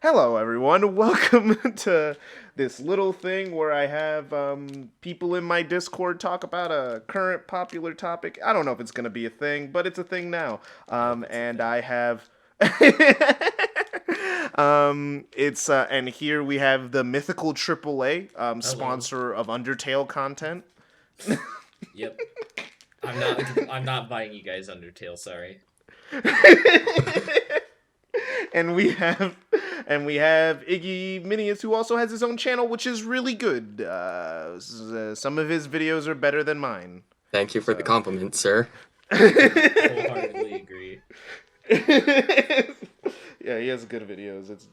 Hello, everyone. Welcome to this little thing where I have people in my Discord talk about a current popular topic. I don't know if it's going to be a thing, but it's a thing now. Yep, it's a And thing. I have. It's and here we have the mythical AAA Hello. sponsor of Undertale content. Yep. I'm not buying you guys Undertale, sorry. and we have Iggy Minius, who also has his own channel, which is really good. Some of his videos are better than mine. Thank you for the So, compliment, sir. Wholeheartedly agree. yeah, he has good videos. It's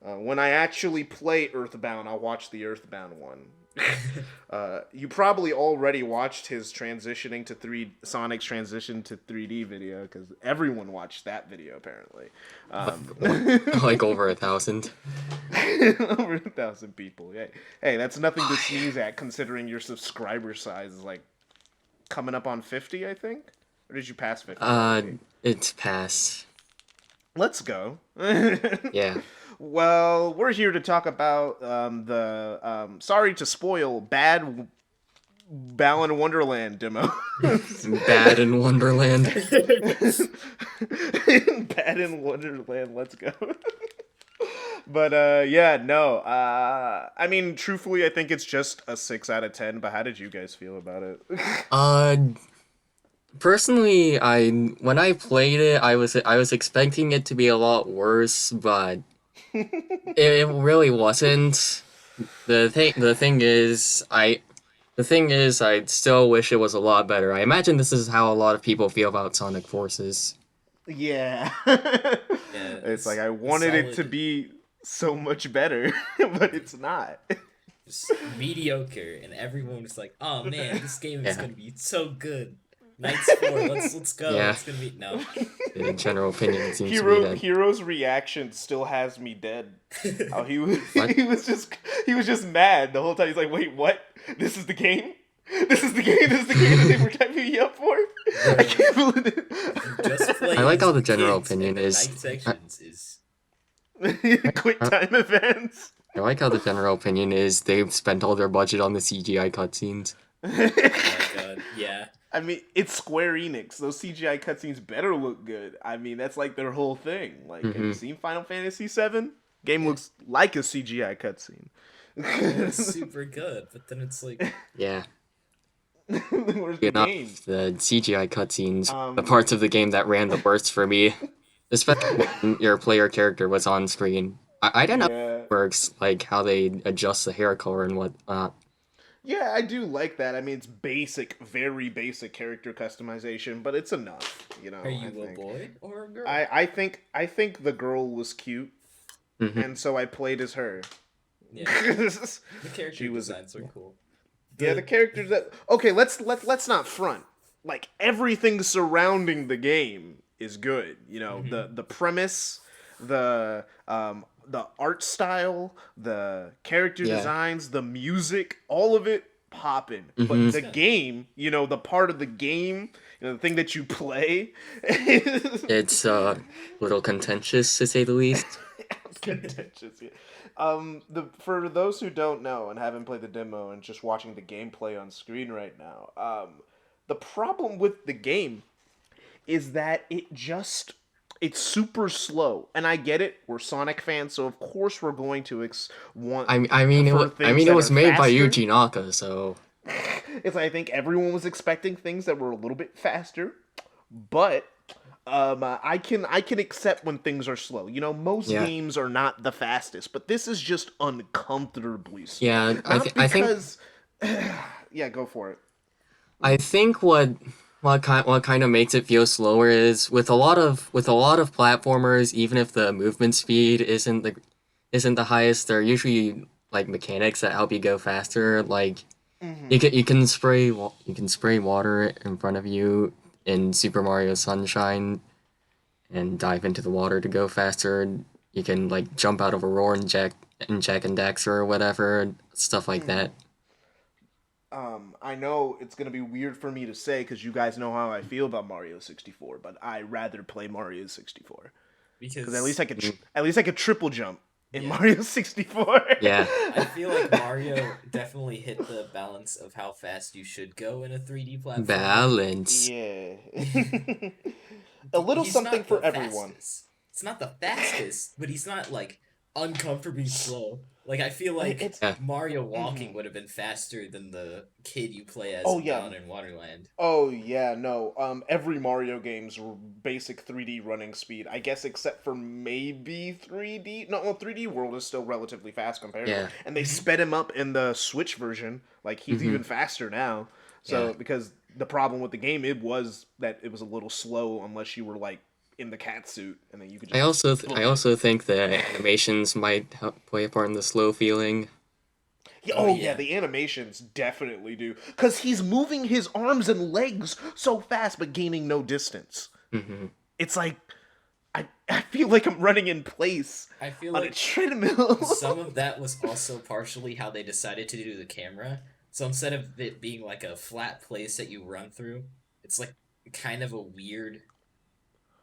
when I actually play Earthbound, I'll watch the Earthbound one. You probably already watched his transitioning to Sonic's transition to 3D video because everyone watched that video apparently. Like over 1,000. Over 1,000 people. Hey, that's nothing to sneeze at considering your subscriber size is like coming up on 50, I think. Or did you pass 50 Uh, already? it's past. Let's go. Yeah. Well, we're here to talk about the sorry to spoil bad Balan Wonderland demo. Bad in Wonderland. Bad in Wonderland. Let's go. But yeah, no. I mean, truthfully, I think it's just a 6 out of 10. But how did you guys feel about it? Uh, Personally, when I played it, I was expecting it to be a lot worse, but it really wasn't. The thing is, I still wish it was a lot better. I imagine this is how a lot of people feel about Sonic Forces. Yeah. Yeah, It's like it's I a wanted it to solid, be so much better, but it's not. just mediocre, and everyone was like, "Oh man, this game is Yeah, gonna be so good." Knights 4, let's go. yeah. It's gonna be no. The general opinion seems to be that. Hero's reaction still has me dead. How he was What? he was just mad the whole time. He's like, "Wait, what? This is the game? This is the game? This is the game that they were typing me up for? I Bro, can't believe you just I play like as how the the general kids, and opinion the is. night I, sections is. it." Quick I, time events. I like how the general opinion is they've spent all their budget on the CGI cutscenes. Oh my god, yeah. I mean, it's Square Enix. Those CGI cutscenes better look good. I mean, that's like their whole thing. Like, have you Hmm. seen Final Fantasy VII? Game Yeah. looks like a CGI cutscene. It looks super good, but then it's like, Yeah. Where's the game? Enough, the CGI cutscenes, the Um, parts of the game that ran the worst for me, especially when your player character was on screen. I don't know how yeah, it works, like how they adjust the hair color and whatnot. yeah, I do like that. I mean, it's basic, very basic character customization, but it's enough. are I you a think. boy or a girl? I think the girl was cute, Hmm. and so I played as her. Yeah, the character She was designs are cool. Yeah, the The characters that okay, let's not front. Like everything surrounding the game is good. hmm The premise, the art style, the character Yeah. designs, the music, all of it popping. But Hmm. it's the got game, the part of the game, the thing that you play It's a little contentious to say the least. contentious. Yeah. The for those who don't know and haven't played the demo and just watching the gameplay on screen right now, the problem with the game is that it's super slow, and I get it. We're Sonic fans, so of course we're going to prefer I things mean, it that was are made by faster. Yuji Naka, so It's I think everyone was expecting things that were a little bit faster, but I can accept when things are slow. Most yeah, games are not the fastest, but this is just uncomfortably slow. yeah. Not I think because, yeah, go for it. I think what kind of makes it feel slower is with a lot of platformers, even if the movement speed isn't the highest, there are usually like mechanics that help you go faster. Like Hmm. you can spray water in front of you in Super Mario Sunshine and dive into the water to go faster. You can like jump out of a roar and Jack and Daxter or whatever stuff like Hmm. that. I know it's gonna be weird for me to say because you guys know how I feel about Mario 64, but I rather play Mario 64. Because because at least I could triple jump in Yeah. Mario 64. Yeah. I feel like Mario definitely hit the balance of how fast you should go in a 3D platformer. Balance. Yeah. A little He's something not for the everyone. fastest. It's not the fastest, but he's not like uncomfortably slow. Like I feel like It's Yeah. Mario walking would have been faster than the kid you play as Oh in yeah. Balan Wonderland. Oh yeah, no. Every Mario game's basic 3D running speed, I guess, except for maybe 3D. No, well, 3D World is still relatively fast compared to Yeah. it. And they sped him up in the Switch version. Like he's even faster now. So Yeah. because the problem with the game it was that it was a little slow unless you were like in the cat suit, and then you could I just. also book I it. also think the animations might help play a part in the slow feeling. Yeah, Oh, oh yeah, yeah. the animations definitely do. Cause he's moving his arms and legs so fast, but gaining no distance. Hmm It's like I feel like I'm running in place I feel on a like treadmill. some of that was also partially how they decided to do the camera. So instead of it being like a flat place that you run through, it's like kind of a weird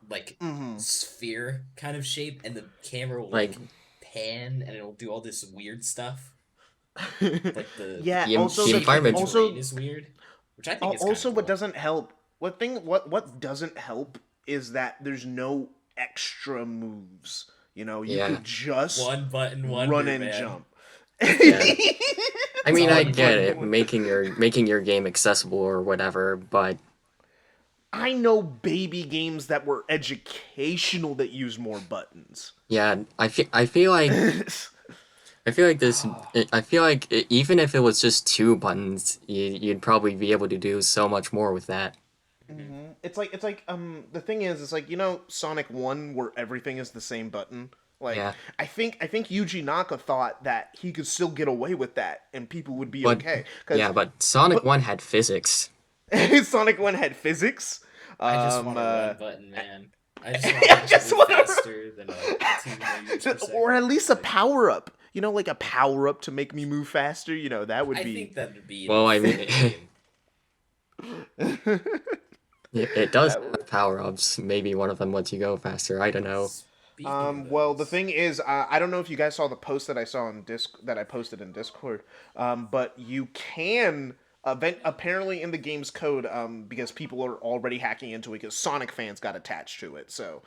like hmm sphere kind of shape, and the camera will Like like pan and it'll do all this weird stuff. Like the Yeah. the Also, the the shape of the environment. also terrain is weird, which I think is kind also of what cool. doesn't help. What doesn't help is that there's no extra moves. You know, you Yeah. could just One button wonder, run and man. jump. Yeah. I mean, all I you get can it, making your game accessible or whatever, but I know baby games that were educational that use more buttons. yeah, I feel like this. I feel like even if it was just 2 buttons, you'd probably be able to do so much more with that. It's like the thing is it's like Sonic 1 where everything is the same button. Like Yeah, I think Yuji Naka thought that he could still get away with that and people would be but okay yeah, but Sonic 1 had physics. Sonic 1 had physics. I just want a run button, man. I just want I to just move wanna- faster than 2 meters per second. or at least a power up. Like a power up to make me move faster. That would I be. think that would be. Well, I in the mean- game. It does have power ups. Maybe one of them lets you go faster. I don't know. Speaking of Well, the those- thing is, I don't know if you guys saw the post that I saw on that I posted in Discord. But you can apparently in the game's code, because people are already hacking into it because Sonic fans got attached to it. So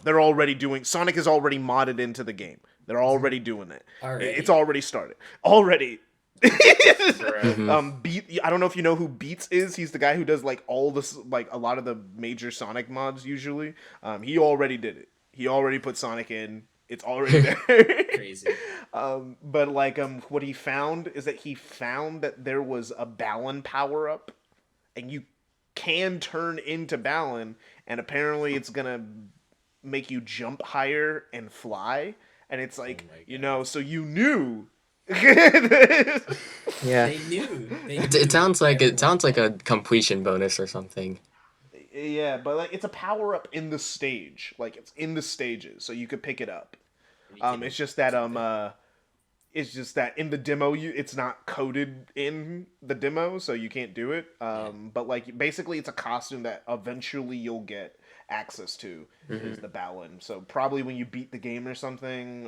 they're already doing. Sonic is already modded into the game. They're already doing it. Already? It's already started. Already. Bruh. I don't know if you know who Beats is. He's the guy who does like all this, like a lot of the major Sonic mods usually. He already did it. He already put Sonic in. It's already there. Crazy. But like what he found is that he found that there was a Balan power up, and you can turn into Balan, and apparently it's gonna make you jump higher and fly. And it's like Oh my so you knew. Yeah, They knew. They it knew sounds like everyone a completion bonus or something. Yeah, but like it's a power up in the stage. Like it's in the stages, so you could pick it up. You can It's just that keep it. it's just that in the demo it's not coded in the demo, so you can't do it. But like basically it's a costume that eventually you'll get access to is the Balan. So probably when you beat the game or something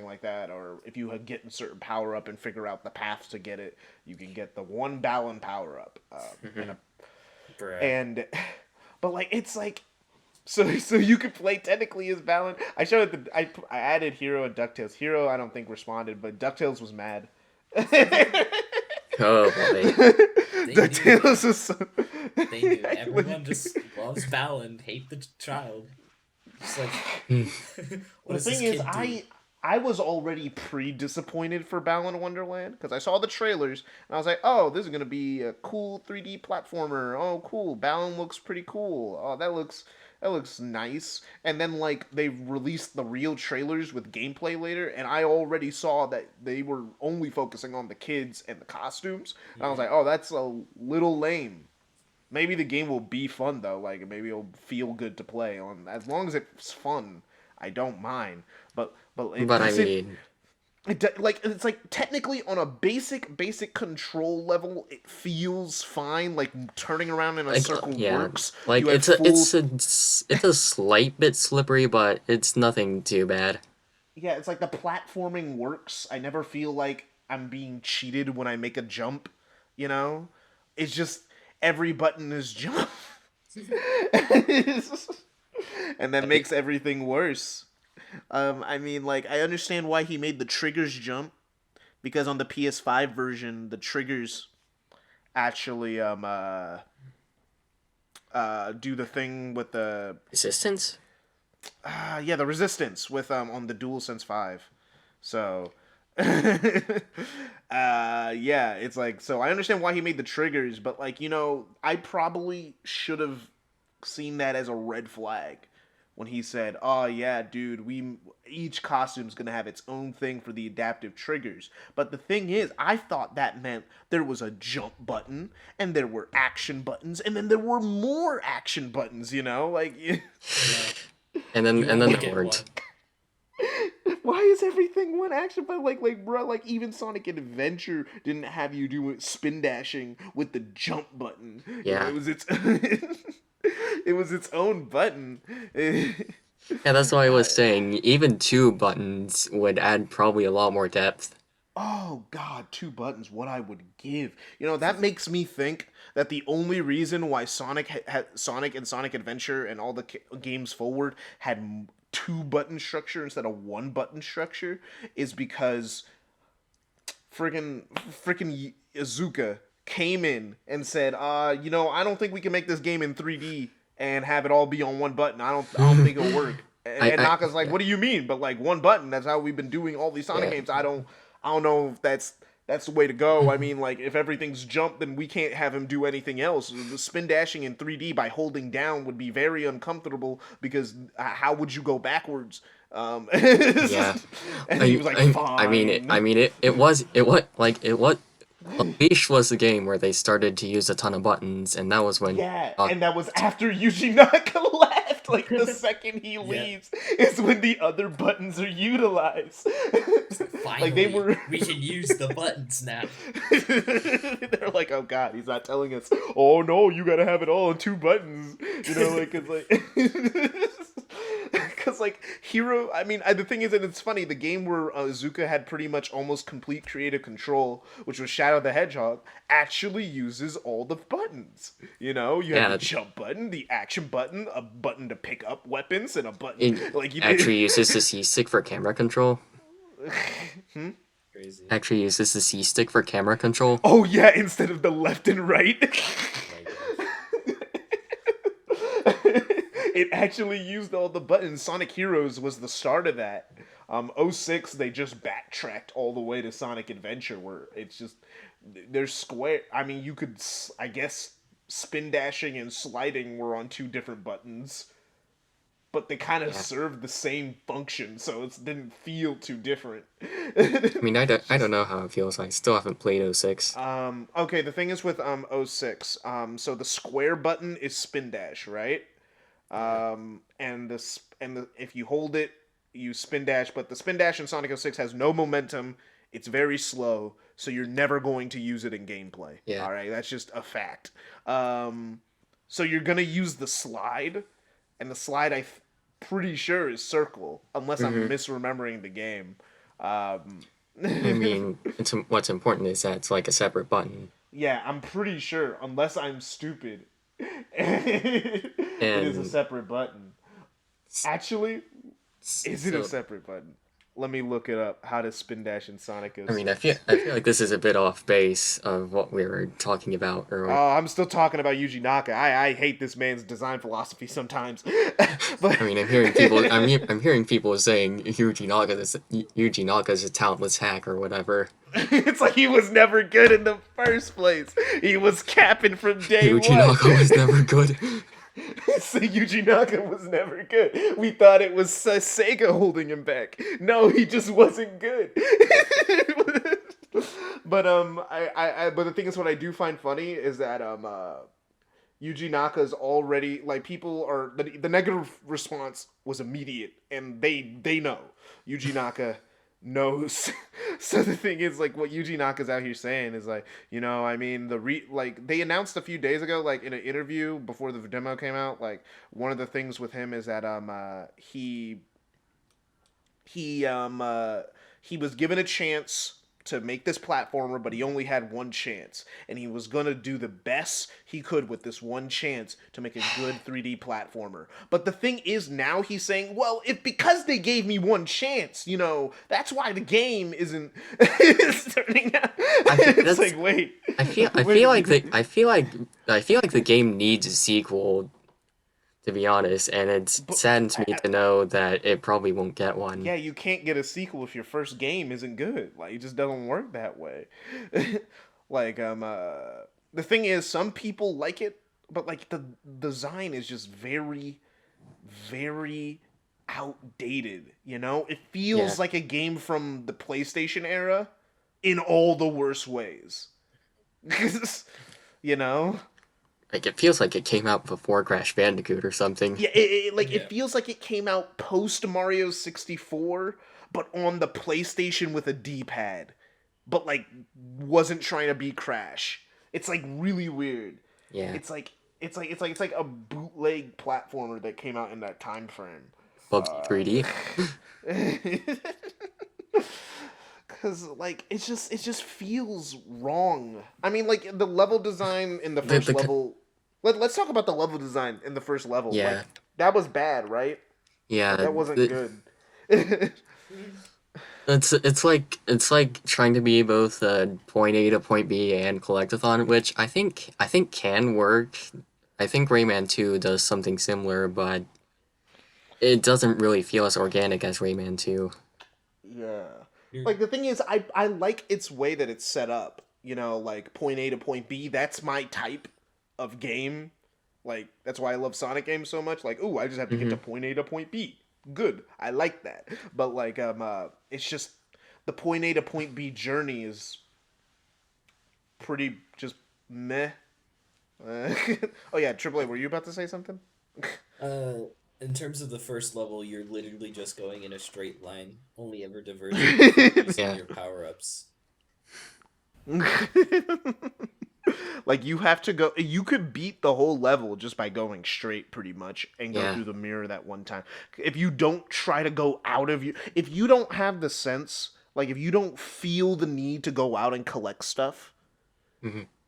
like that, or if you get a certain power up and figure out the path to get it, you can get the one Balan power up. Bruh. And but like it's like so you could play technically as Balan. I showed it. I added Hero and Ducktales. Hero I don't think responded, but Ducktales was mad. Oh boy. They Ducktales was so. They knew. Everyone just loves Balan, hate the child. Just like, what The does this thing is, kid do? I was already pre-disappointed for Balan Wonderland because I saw the trailers and I was like, oh, this is gonna be a cool 3D platformer. Oh, cool, Balan looks pretty cool. Oh, that looks nice. And then like they released the real trailers with gameplay later, and I already saw that they were only focusing on the kids and the costumes. And I was like, oh, that's a little lame. Maybe the game will be fun though. Like maybe it'll feel good to play on. As long as it's fun, I don't mind. But it But I doesn't- mean, It's like technically on a basic control level, it feels fine. Like turning around in a Like circle yeah, works. like You have full. it's a slight bit slippery, but it's nothing too bad. Yeah, it's like the platforming works. I never feel like I'm being cheated when I make a jump. You know, it's just every button is jump, and that makes everything worse. I mean, like I understand why he made the triggers jump because on the PS5 version, the triggers actually do the thing with the Resistance? yeah, the resistance with on the DualSense 5. So yeah, it's like, so I understand why he made the triggers, but like, I probably should have seen that as a red flag when he said, "Oh yeah, dude, we each costume's going to have its own thing for the adaptive triggers." But the thing is, I thought that meant there was a jump button and there were action buttons and then there were more action buttons, like Yeah. And then You and only then there get weren't. why is everything one action button? Like, bro, like even Sonic Adventure didn't have you do spin dashing with the jump button. Yeah. It was its it was its own button. Yeah, that's why I was saying even 2 buttons would add probably a lot more depth. Oh God, 2 buttons, what I would give. That makes me think that the only reason why Sonic and Sonic Adventure and all the games forward had 2 button structure instead of 1 button structure is because friggin' Izuka came in and said, I don't think we can make this game in 3D and have it all be on 1 button. I don't think it'll work. And Naka's like, yeah. what do you mean? But like 1 button, that's how we've been doing all these Sonic Yeah. games. I don't know if that's the way to go. I mean, like, if everything's jumped, then we can't have him do anything else. The spin dashing in 3D by holding down would be very uncomfortable because how would you go backwards? Yeah. And he was like, fine. It was Unleashed was the game where they started to use a ton of buttons, and that was when Yeah, and that was after Yuji Naka left. Like, the second he leaves is when the other buttons are utilized. Finally, Like, they were... we can use the buttons now. They're like, oh God, he's not telling us, oh no, you gotta have it all on 2 buttons. Because, like, Hero, I mean, the thing is that it's funny, the game where Izuka had pretty much almost complete creative control, which was Shadow the Hedgehog, actually uses all the buttons. You have the jump button, the action button, a button to pick up weapons, and a button, it actually uses the C-stick for camera control. Crazy. Actually uses the C-stick for camera control. Oh yeah, instead of the left and right. It actually used all the buttons. Sonic Heroes was the start of that. 06, they just backtracked all the way to Sonic Adventure, where it's just, there's square. I mean, you could, I guess, spin dashing and sliding were on 2 different buttons, but they kind of served the same function, so it didn't feel too different. I mean, I don't know how it feels. I still haven't played 06. Okay, the thing is with 06, so the square button is spin dash, right? And if you hold it, you spin dash, but the spin dash in Sonic 06 has no momentum. It's very slow, so you're never going to use it in gameplay. Yeah. All right, that's just a fact. So you're gonna use the slide, and the slide pretty sure is circle, unless I'm misremembering the game. I mean, what's important is that it's like a separate button. Yeah, I'm pretty sure, unless I'm stupid. It is a separate button. Actually, is it a separate button? Let me look it up. How to spin dash in Sonic 06. I mean, I feel like this is a bit off base of what we were talking about earlier. Oh, I'm still talking about Yuji Naka. I hate this man's design philosophy sometimes. But I mean, I'm hearing people saying Yuji Naka's a talentless hack or whatever. It's like he was never good in the first place. He was capping from day Yuji one. Naka was never good. So Yuji Naka was never good. We thought it was Sega holding him back. No, he just wasn't good. But but the thing is, what I do find funny is that Yuji Naka's already, like, people are, the negative response was immediate, and they know Yuji Naka knows. So the thing is, like, what Yuji Naka's out here saying is like, I mean, like they announced a few days ago, like in an interview before the demo came out, like one of the things with him is that he he was given a chance to make this platformer, but he only had one chance, and he was gonna do the best he could with this one chance to make a good 3D platformer. But the thing is, now he's saying, well, if because they gave me one chance, that's why the game isn't turning out. It's like, wait. I feel like the game needs a sequel, to be honest, and it saddens me to know that it probably won't get one. Yeah, you can't get a sequel if your first game isn't good. Like, it just doesn't work that way. Like, the thing is, some people like it, but, like, the design is just very, very outdated, It feels like a game from the PlayStation era in all the worst ways. Like, it feels like it came out before Crash Bandicoot or something. Yeah, it feels like it came out post Mario 64, but on the PlayStation with a D-pad, but like wasn't trying to be Crash. It's like really weird. Yeah. It's like a bootleg platformer that came out in that time frame. Bubsy 3D. Cause like it just feels wrong. I mean, like the level design in the first level. Let's talk about the level design in the first level. Yeah. Like, that was bad, right? Yeah. That wasn't good. It's like trying to be both point A to point B and collectathon, which I think can work. I think Rayman 2 does something similar, but it doesn't really feel as organic as Rayman 2. Yeah. Like, the thing is, I like its way that it's set up. Like, point A to point B, that's my type of game. Like, that's why I love Sonic games so much. Like, ooh, I just have to get to point A to point B. Good. I like that. But, like, it's just, the point A to point B journey is pretty just meh. Oh, yeah, AAA, were you about to say something? In terms of the first level, you're literally just going in a straight line, only ever diverging using your power-ups. Like, you have to go... You could beat the whole level just by going straight, pretty much, and go through the mirror that one time. If you don't try to go out of you... If you don't have the sense... Like, if you don't feel the need to go out and collect stuff...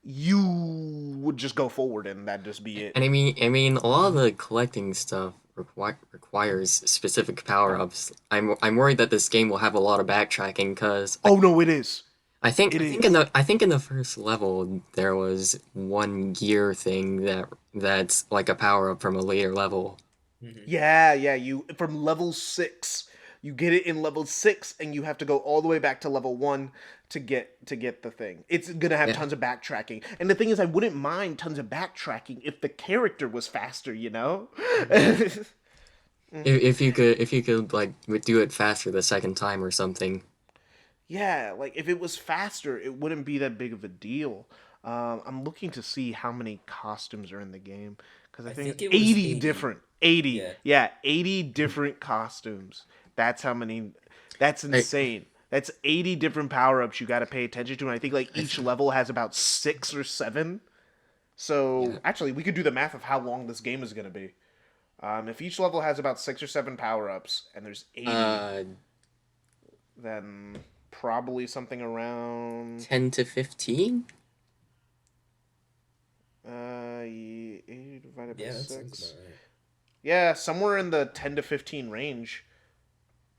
You would just go forward and that'd just be it. And I mean, a lot of the collecting stuff requires specific power-ups. I'm worried that this game will have a lot of backtracking because... Oh, no, it is. I think in the first level there was one gear thing that's like a power-up from a later level. Yeah, you from level 6. You get it in level 6 and you have to go all the way back to level 1 to get the thing. It's gonna have tons of backtracking. And the thing is, I wouldn't mind tons of backtracking if the character was faster, If you could like do it faster the second time or something. Yeah, like if it was faster, it wouldn't be that big of a deal. I'm looking to see how many costumes are in the game because I think it was 80 different. 80. Yeah. 80 different costumes. That's how many. That's insane. That's 80 different power-ups you got to pay attention to, and I think like each level has about 6 or 7. So actually, we could do the math of how long this game is going to be. If each level has about 6 or 7 power-ups, and there's 80, then probably something around 10 to 15. 80 divided by 6. Right. Yeah, somewhere in the 10 to 15 range.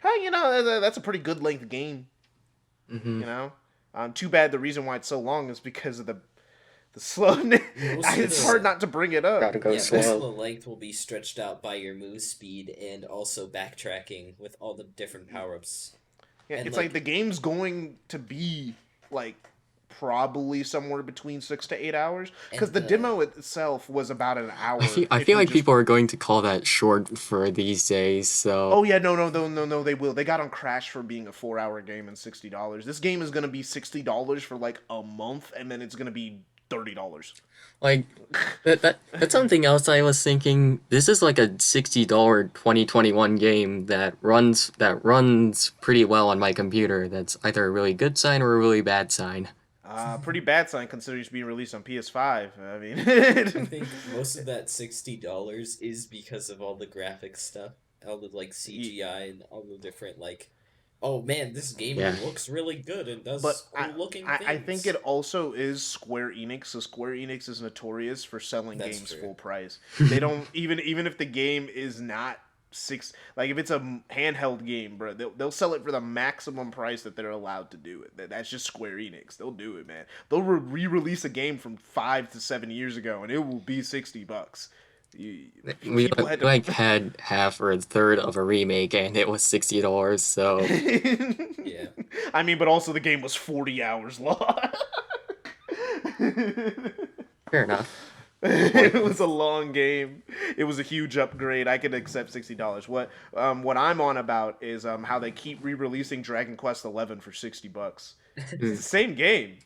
Hey, that's a pretty good length game. Too bad the reason why it's so long is because of the slowness. It's hard not to bring it up. Gotta go slow. Most of the length will be stretched out by your move speed and also backtracking with all the different power-ups. Yeah, and it's like the game's going to be like probably somewhere between 6 to 8 hours because the demo itself was about an hour. I feel like people are going to call that short for these days. So. Oh yeah, no, they will. They got on Crash for being a 4-hour game and $60. This game is gonna be $60 for like a month, and then it's gonna be $30. Like, that's something else I was thinking. This is like a $60 2021 game that runs pretty well on my computer. That's either a really good sign or a really bad sign. Pretty bad sign considering it's being released on PS5. I mean, I think most of that $60 is because of all the graphics stuff, all the like CGI and all the different like, oh man, this game looks really good and does cool looking things. I think it also is Square Enix. So Square Enix is notorious for selling games full price. They don't even if the game is not like if it's a handheld game, bro, they'll sell it for the maximum price that they're allowed to do it. That's just Square Enix. They'll do it, man. They'll re-release a game from 5 to 7 years ago, and it will be $60. We had half or a third of a remake, and it was $60. So yeah, I mean, but also the game was 40 hours long. Fair enough. It was a long game. It was a huge upgrade. I could accept $60. What I'm on about is how they keep re-releasing Dragon Quest XI for $60. It's the same game.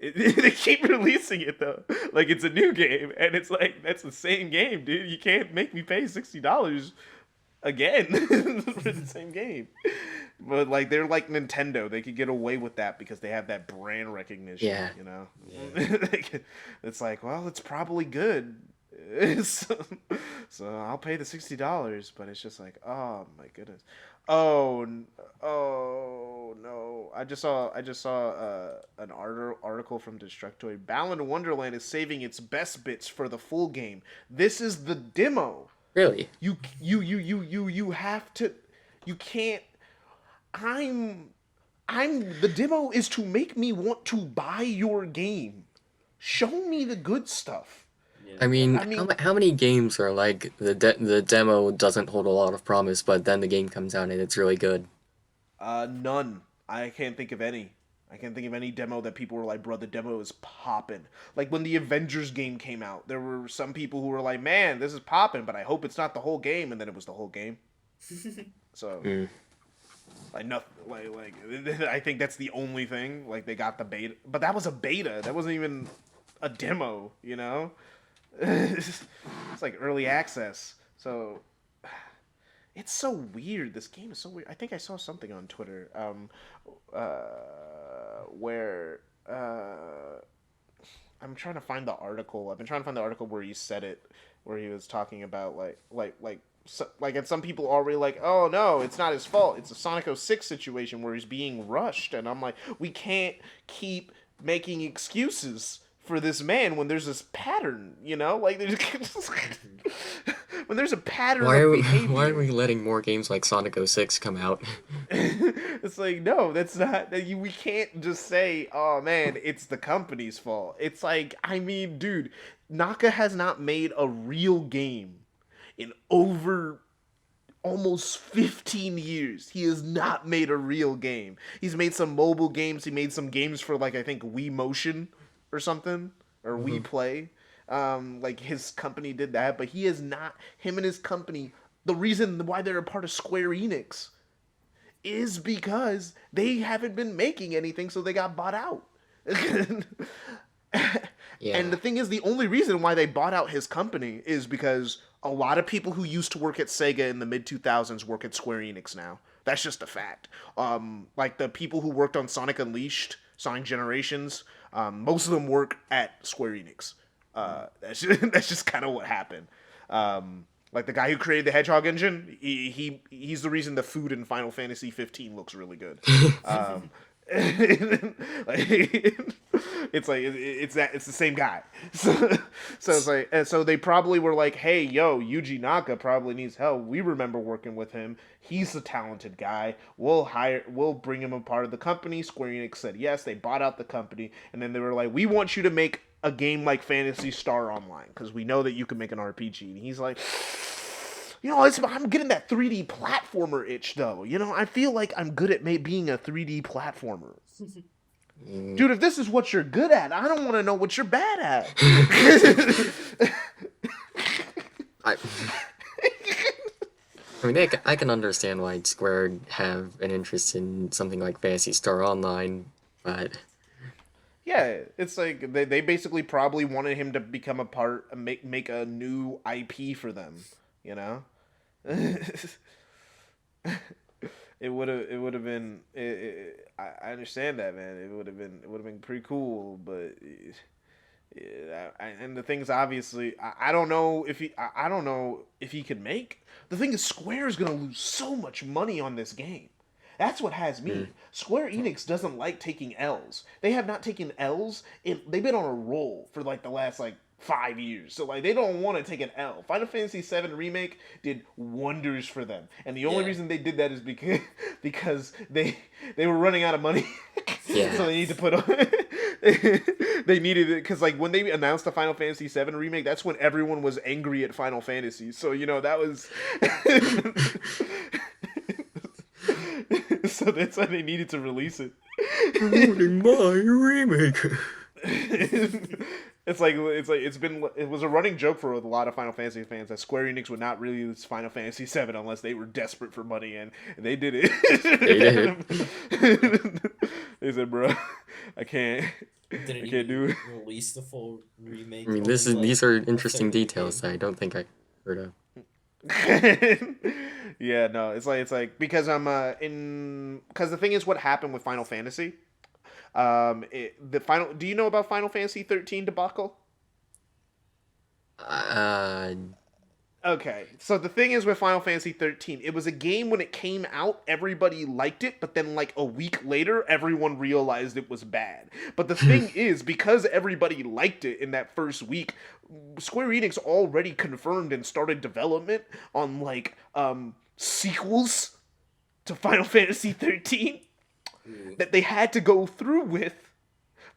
They keep releasing it though, like it's a new game, and it's like that's the same game, dude. You can't make me pay $60 again for the same game. But like they're like Nintendo, they could get away with that because they have that brand recognition. Yeah. You know, yeah. It's like, well, it's probably good, so I'll pay the $60. But it's just like, oh my goodness, oh no! I just saw an article from Destructoid. Balan Wonderland is saving its best bits for the full game. This is the demo. Really? You have to. You can't. The demo is to make me want to buy your game. Show me the good stuff. Yeah. I mean, how many games are like the demo doesn't hold a lot of promise, but then the game comes out and it's really good? None. I can't think of any. I can't think of any demo that people were like, bro, the demo is popping. Like when the Avengers game came out, there were some people who were like, man, this is popping, but I hope it's not the whole game, and then it was the whole game. So, like nothing. Like I think that's the only thing. Like they got the beta, but that was a beta. That wasn't even a demo. You know, it's like early access. So. It's so weird. This game is so weird. I think I saw something on Twitter where I'm trying to find the article. I've been trying to find the article where he said it, where he was talking about and some people are already like, oh no, it's not his fault. It's a Sonic 06 situation where he's being rushed, and I'm like, we can't keep making excuses for this man when there's this pattern, you know, like there's when there's a pattern of behavior. Why are we letting more games like Sonic 06 come out? It's like, no, that's not. We can't just say, oh man, it's the company's fault. It's like, I mean, dude, Naka has not made a real game in over almost 15 years. He has not made a real game. He's made some mobile games. He made some games for like, I think Wii Motion or something, or Wii Play. Like his company did that, but he is not. Him and his company, the reason why they're a part of Square Enix is because they haven't been making anything, so they got bought out. Yeah. And the thing is, the only reason why they bought out his company is because a lot of people who used to work at Sega in the mid-2000s work at Square Enix now. That's just a fact. Like the people who worked on Sonic Unleashed, Sonic Generations, most of them work at Square Enix. That's just kind of what happened. Like the guy who created the Hedgehog engine, he's the reason the food in Final Fantasy 15 looks really good. It's the same guy. So it's like, and so they probably were like, hey, yo, Yuji Naka probably needs help. We remember working with him. He's a talented guy. We'll bring him a part of the company. Square Enix said yes. They bought out the company, and then they were like, we want you to make a game like Phantasy Star Online because we know that you can make an RPG. And he's like, you know, I'm getting that 3D platformer itch, though. You know, I feel like I'm good at being a 3D platformer. Dude, if this is what you're good at, I don't want to know what you're bad at. I mean, I can understand why Square have an interest in something like Phantasy Star Online, but... Yeah, it's like they basically probably wanted him to become a part, make a new IP for them, you know. It would have been. I understand that, man. It would have been pretty cool, but. Yeah, and the thing's obviously I don't know if I don't know if he could make. The thing is, Square is gonna lose so much money on this game. That's what has me. Square Enix doesn't like taking L's. They have not taken L's. They've been on a roll for like the last like 5 years. So like they don't want to take an L. Final Fantasy VII Remake did wonders for them, and the only reason they did that is because they were running out of money. Yeah. So they need to put on. They needed it because like when they announced the Final Fantasy VII Remake, that's when everyone was angry at Final Fantasy. So that was. So that's why they needed to release it. Ruining my remake. It was a running joke for a lot of Final Fantasy fans that Square Enix would not release Final Fantasy VII unless they were desperate for money, and they did it. They did. They said, "Bro, I can't do it." Release the full remake. I mean, these are interesting details that I don't think I heard of. Yeah, no, it's like because because the thing is, what happened with Final Fantasy. Do you know about Final Fantasy 13 debacle? Okay, so the thing is with Final Fantasy 13, it was a game when it came out, everybody liked it, but then like a week later, everyone realized it was bad. But the thing is, because everybody liked it in that first week, Square Enix already confirmed and started development on like sequels to Final Fantasy 13 that they had to go through with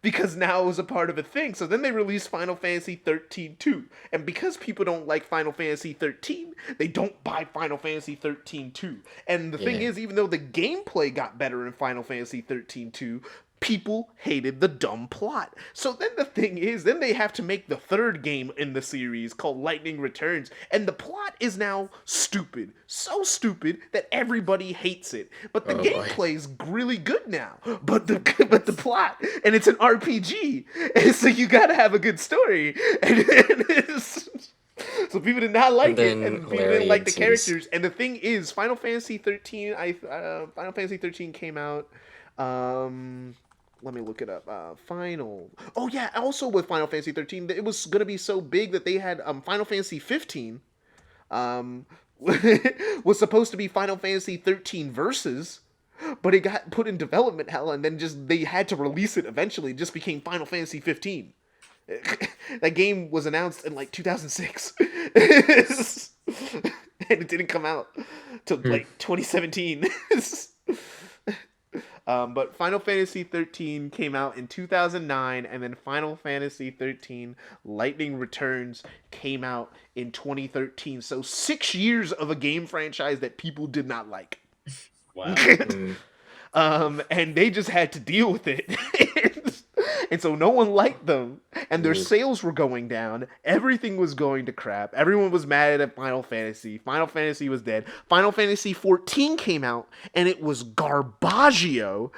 because now it was a part of a thing. So then they released Final Fantasy 13 2. And because people don't like Final Fantasy 13, they don't buy Final Fantasy 13 2. And the thing is, even though the gameplay got better in Final Fantasy 13 2, people hated the dumb plot. So then the thing is, then they have to make the third game in the series called Lightning Returns, and the plot is now stupid. So stupid that everybody hates it. But the gameplay is really good now. But the plot, and it's an RPG, and so you gotta have a good story. So people did not like it, and people didn't like the characters. And the thing is, Final Fantasy 13 came out. Let me look it up. Oh yeah, also with Final Fantasy 13, it was gonna be so big that they had Final Fantasy 15 was supposed to be Final Fantasy 13 Versus, but it got put in development hell, and then they had to release it eventually. It just became Final Fantasy 15. That game was announced in like 2006. And it didn't come out till like 2017. But Final Fantasy 13 came out in 2009, and then Final Fantasy 13 Lightning Returns came out in 2013. So 6 years of a game franchise that people did not like. Wow. And they just had to deal with it. And so no one liked them, and their sales were going down. Everything was going to crap. Everyone was mad at Final Fantasy. Final Fantasy was dead. Final Fantasy 14 came out, and it was garbaggio.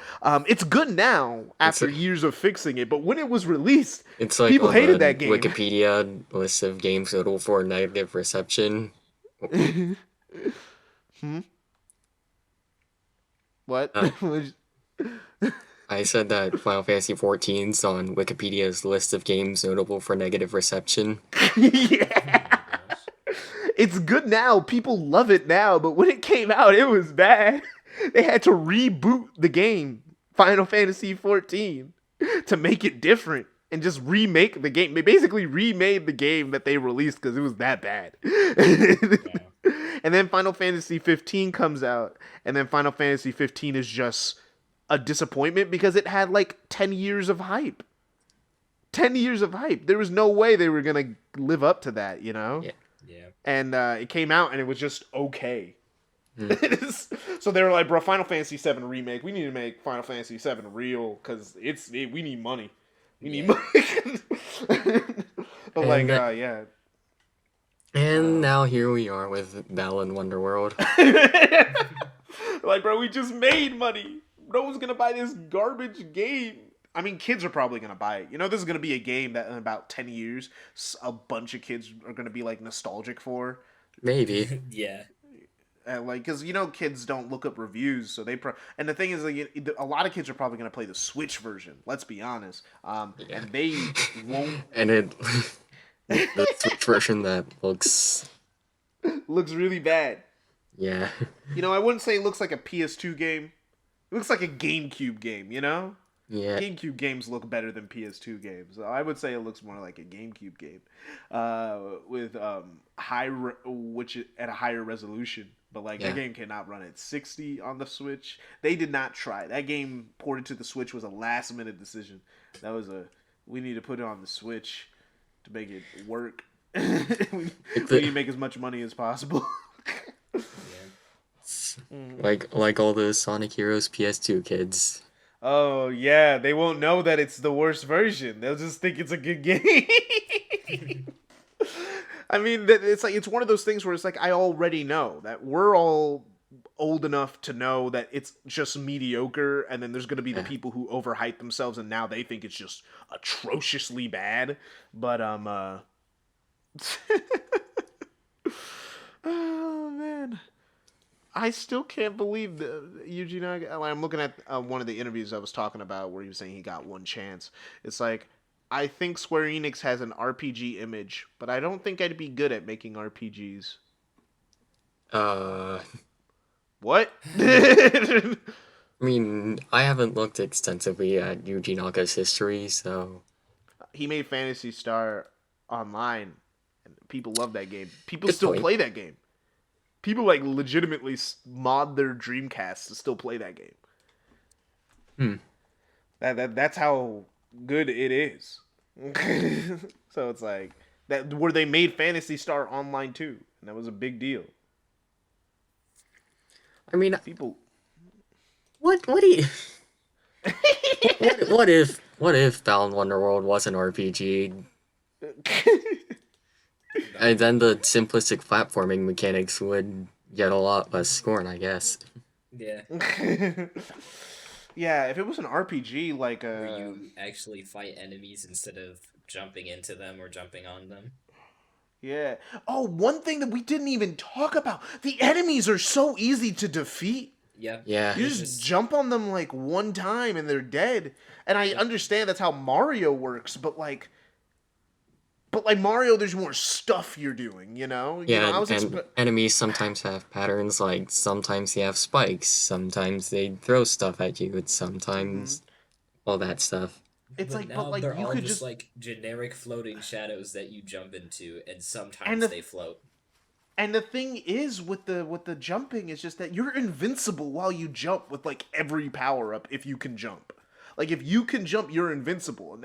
It's good now after years of fixing it, but when it was released, it's like people hated that game. Wikipedia list of games notable for negative reception. What? I said that Final Fantasy XIV's on Wikipedia's list of games notable for negative reception. Yeah. It's good now. People love it now, but when it came out, it was bad. They had to reboot the game, Final Fantasy XIV, to make it different and just remake the game. They basically remade the game that they released because it was that bad. And then Final Fantasy 15 comes out, and then Final Fantasy 15 is just a disappointment because it had like 10 years of hype. 10 years of hype. There was no way they were going to live up to that, you know? Yeah. And it came out and it was just okay. So they were like, bro, Final Fantasy 7 remake. We need to make Final Fantasy 7 real because we need money. We need money. But like, yeah. And now here we are with Balan Wonderworld. Like, bro, we just made money. No one's gonna buy this garbage game. I mean, kids are probably gonna buy it. You know, this is gonna be a game that in about 10 years, a bunch of kids are gonna be like nostalgic for. Maybe. Yeah. Like, because you know, kids don't look up reviews, so and the thing is, like, a lot of kids are probably gonna play the Switch version. Let's be honest, and they won't. And the Switch version that looks really bad. Yeah. You know, I wouldn't say it looks like a PS2 game. It looks like a GameCube game. You know. Yeah. GameCube games look better than PS2 games. So I would say it looks more like a GameCube game, with which at a higher resolution. But like that game cannot run at 60 on the Switch. They did not try. That game ported to the Switch was a last minute decision. That was we need to put it on the Switch to make it work. we need to make as much money as possible. Like all the Sonic Heroes PS2 kids. Oh yeah, they won't know that it's the worst version. They'll just think it's a good game. I mean, it's one of those things where it's like I already know that we're all old enough to know that it's just mediocre, and then there's going to be the people who overhype themselves, and now they think it's just atrociously bad. But oh man, I still can't believe Eugene. I'm looking at one of the interviews I was talking about where he was saying he got one chance. It's like, I think Square Enix has an RPG image, but I don't think I'd be good at making RPGs. What? I mean, I haven't looked extensively at Yuji Naka's history, so... He made Phantasy Star Online, and people love that game. People still play that game. People, like, legitimately mod their Dreamcast to still play that game. That's how good it is. So it's like that where they made Phantasy Star Online too, and that was a big deal. I mean, people. What do you? what if Balan Wonderworld was an RPG? And then the simplistic platforming mechanics would get a lot less scorn, I guess. Yeah. Yeah, if it was an RPG, like where you actually fight enemies instead of jumping into them or jumping on them. Yeah. Oh, one thing that we didn't even talk about. The enemies are so easy to defeat. Yeah. Yeah. You just jump on them like one time and they're dead. And I understand that's how Mario works, but like Mario, there's more stuff you're doing, you know? Yeah, and enemies sometimes have patterns, like sometimes they have spikes, sometimes they throw stuff at you, and sometimes all that stuff. It's but now they're all just like generic floating shadows that you jump into, and sometimes they float. And the thing is with the jumping is just that you're invincible while you jump with like every power up if you can jump. Like if you can jump, you're invincible, and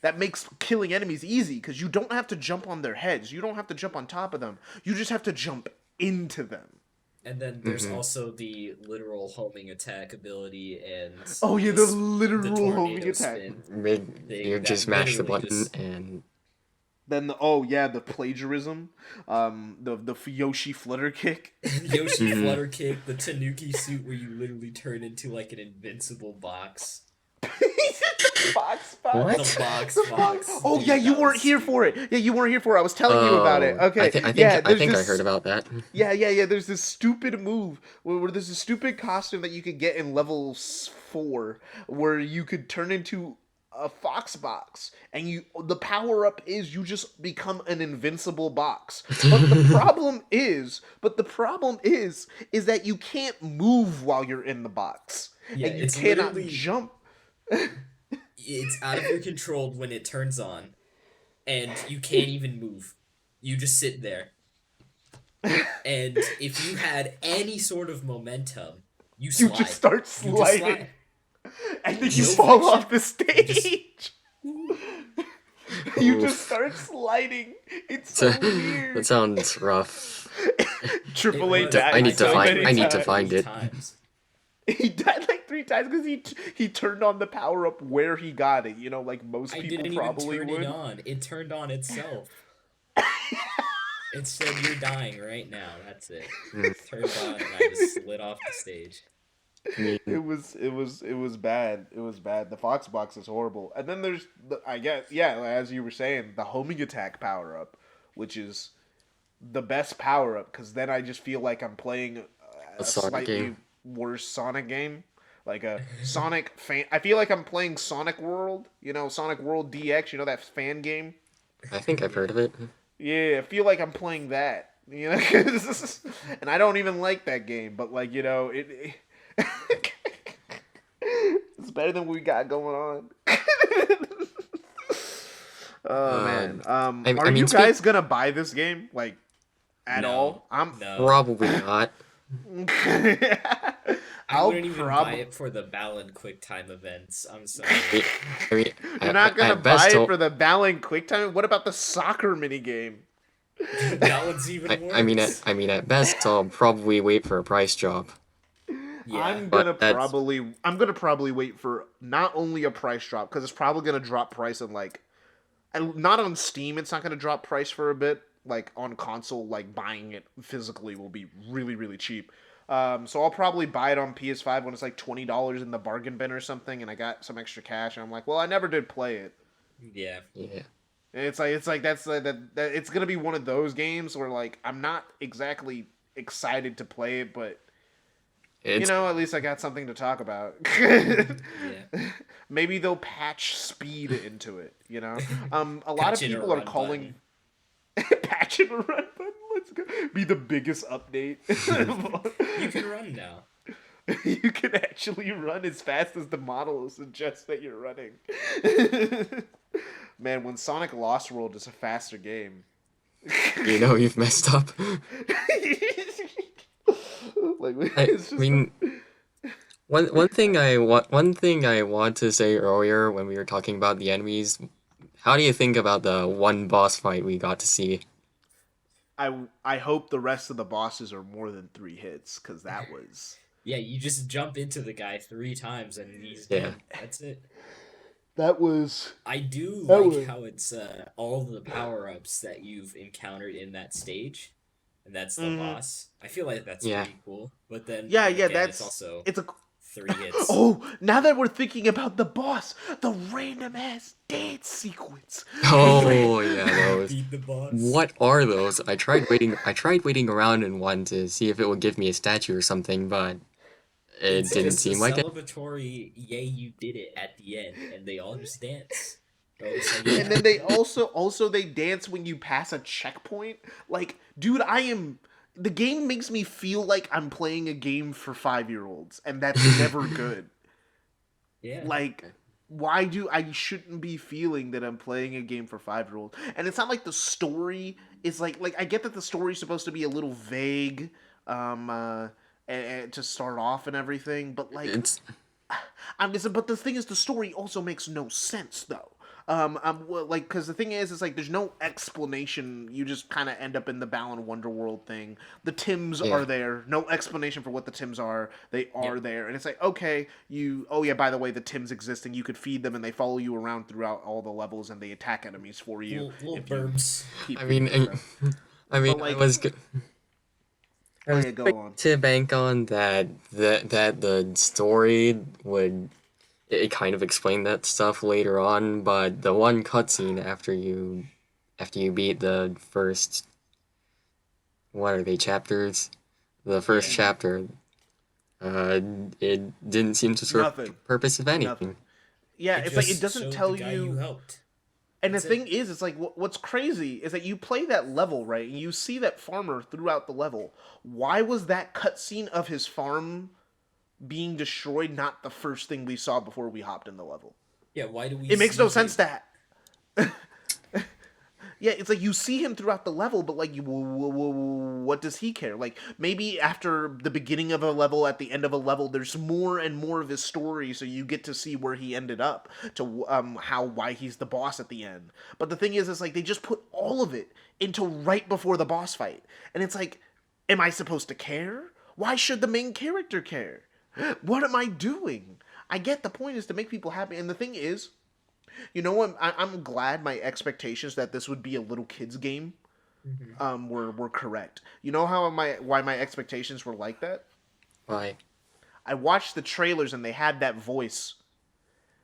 that makes killing enemies easy because you don't have to jump on their heads. You don't have to jump on top of them. You just have to jump into them. And then there's also the literal homing attack ability and... Oh yeah, the literal homing attack. You just mash the button and... Then the plagiarism, the Yoshi flutter kick. Yoshi flutter kick, the Tanuki suit where you literally turn into like an invincible box. Box. What? The box. Oh yeah, you weren't here for it. Yeah, you weren't here for it. I was telling you about it. Okay. I think I heard about that. Yeah. There's this stupid move where there's a stupid costume that you could get in level 4 where you could turn into a fox box, and the power up is you just become an invincible box. But the problem is that you can't move while you're in the box. Yeah, and you cannot jump. It's out of your control when it turns on, and you can't even move. You just sit there. And if you had any sort of momentum, you slide. You just start sliding. And then you fall off the stage. You just start sliding. It's so weird. That sounds rough. AAA died. I need to find it. He died like 3 times because he turned on the power up where he got it. You know, like most people probably would. I didn't even turn it on. It turned on itself. It said you're dying right now. That's it. It turned on and I just slid off the stage. I mean, it was bad. It was bad. The Fox box is horrible. And then there's I guess as you were saying, the homing attack power up, which is the best power up because then I just feel like I'm playing a a Sonic slightly game. worse Sonic game. Like a Sonic fan. I feel like I'm playing Sonic World. Sonic World DX. That fan game. I think I've heard of it. Yeah, I feel like I'm playing that. And I don't even like that game, but it it's better than what we got going on. Oh man. Are you guys gonna buy this game at all? No. Probably not. I wouldn't even buy it for the Balan QuickTime events. I'm sorry. I mean, You're not gonna buy it for the Balan QuickTime. What about the soccer minigame? That one's even worse. I mean, at best, I'll probably wait for a price drop. Yeah, I'm gonna probably wait for not only a price drop because it's probably gonna drop price in not on Steam. It's not gonna drop price for a bit. On console, buying it physically will be really really cheap. So I'll probably buy it on PS5 when it's $20 in the bargain bin or something, and I got some extra cash, and I'm like, well, I never did play it. Yeah. Yeah. And it's like that's it's gonna be one of those games where I'm not exactly excited to play it, but at least I got something to talk about. Yeah. Maybe they'll patch speed into it. A lot of people are calling patch and a run button. Let's go. Be the biggest update. You can run now. You can actually run as fast as the model suggests that you're running. Man, when Sonic Lost World is a faster game. You've messed up. One thing I want to say earlier when we were talking about the enemies, how do you think about the one boss fight we got to see? I hope the rest of the bosses are more than 3 hits, because that was... Yeah, you just jump into the guy 3 times and he's dead. That's it. That was... I do like how it's all the power-ups that you've encountered in that stage, and that's the boss. I feel like that's pretty cool. But then it's also... It's a 3 hits. Oh, now that we're thinking about the boss, the random ass dance sequence. Oh yeah, those. Beat the boss. What are those? I tried waiting around in one to see if it would give me a statue or something, but it didn't seem like it. Celebratory, yay, you did it at the end, and they all just dance. And then they also they dance when you pass a checkpoint. Dude, the game makes me feel like I'm playing a game for 5-year-olds, and that's never good. Yeah. I shouldn't be feeling that I'm playing a game for 5-year-olds. And it's not like the story is I get that the story's supposed to be a little vague, and to start off and everything, but but the thing is, the story also makes no sense though. Because the thing is there's no explanation. You just kind of end up in the Balan Wonderworld thing. The Tims are there. No explanation for what the Tims are. They are there, and it's okay. By the way, the Tims exist, and you could feed them, and they follow you around throughout all the levels, and they attack enemies for you. Little burbs. I was good. I was go on. To bank on that the story would. It kind of explained that stuff later on, but the one cutscene after you beat the first, what are they, chapters? The first chapter, it didn't seem to serve the purpose of anything. Nothing. Yeah, it's it doesn't tell you. Helped. And the thing is, it's what's crazy is that you play that level, right, and you see that farmer throughout the level. Why was that cutscene of his farm being destroyed not the first thing we saw before we hopped in the level? Yeah, why do we... It makes no sense that... Yeah, it's you see him throughout the level, but what does he care? Maybe after the beginning of a level, at the end of a level, there's more and more of his story, so you get to see where he ended up, to why he's the boss at the end. But the thing is they just put all of it into right before the boss fight, and it's am I supposed to care? Why should the main character care? What am I doing? I get the point is to make people happy, and the thing is, you know what? I'm glad my expectations that this would be a little kids game were correct. You know why my expectations were like that? Why? I watched the trailers and they had that voice.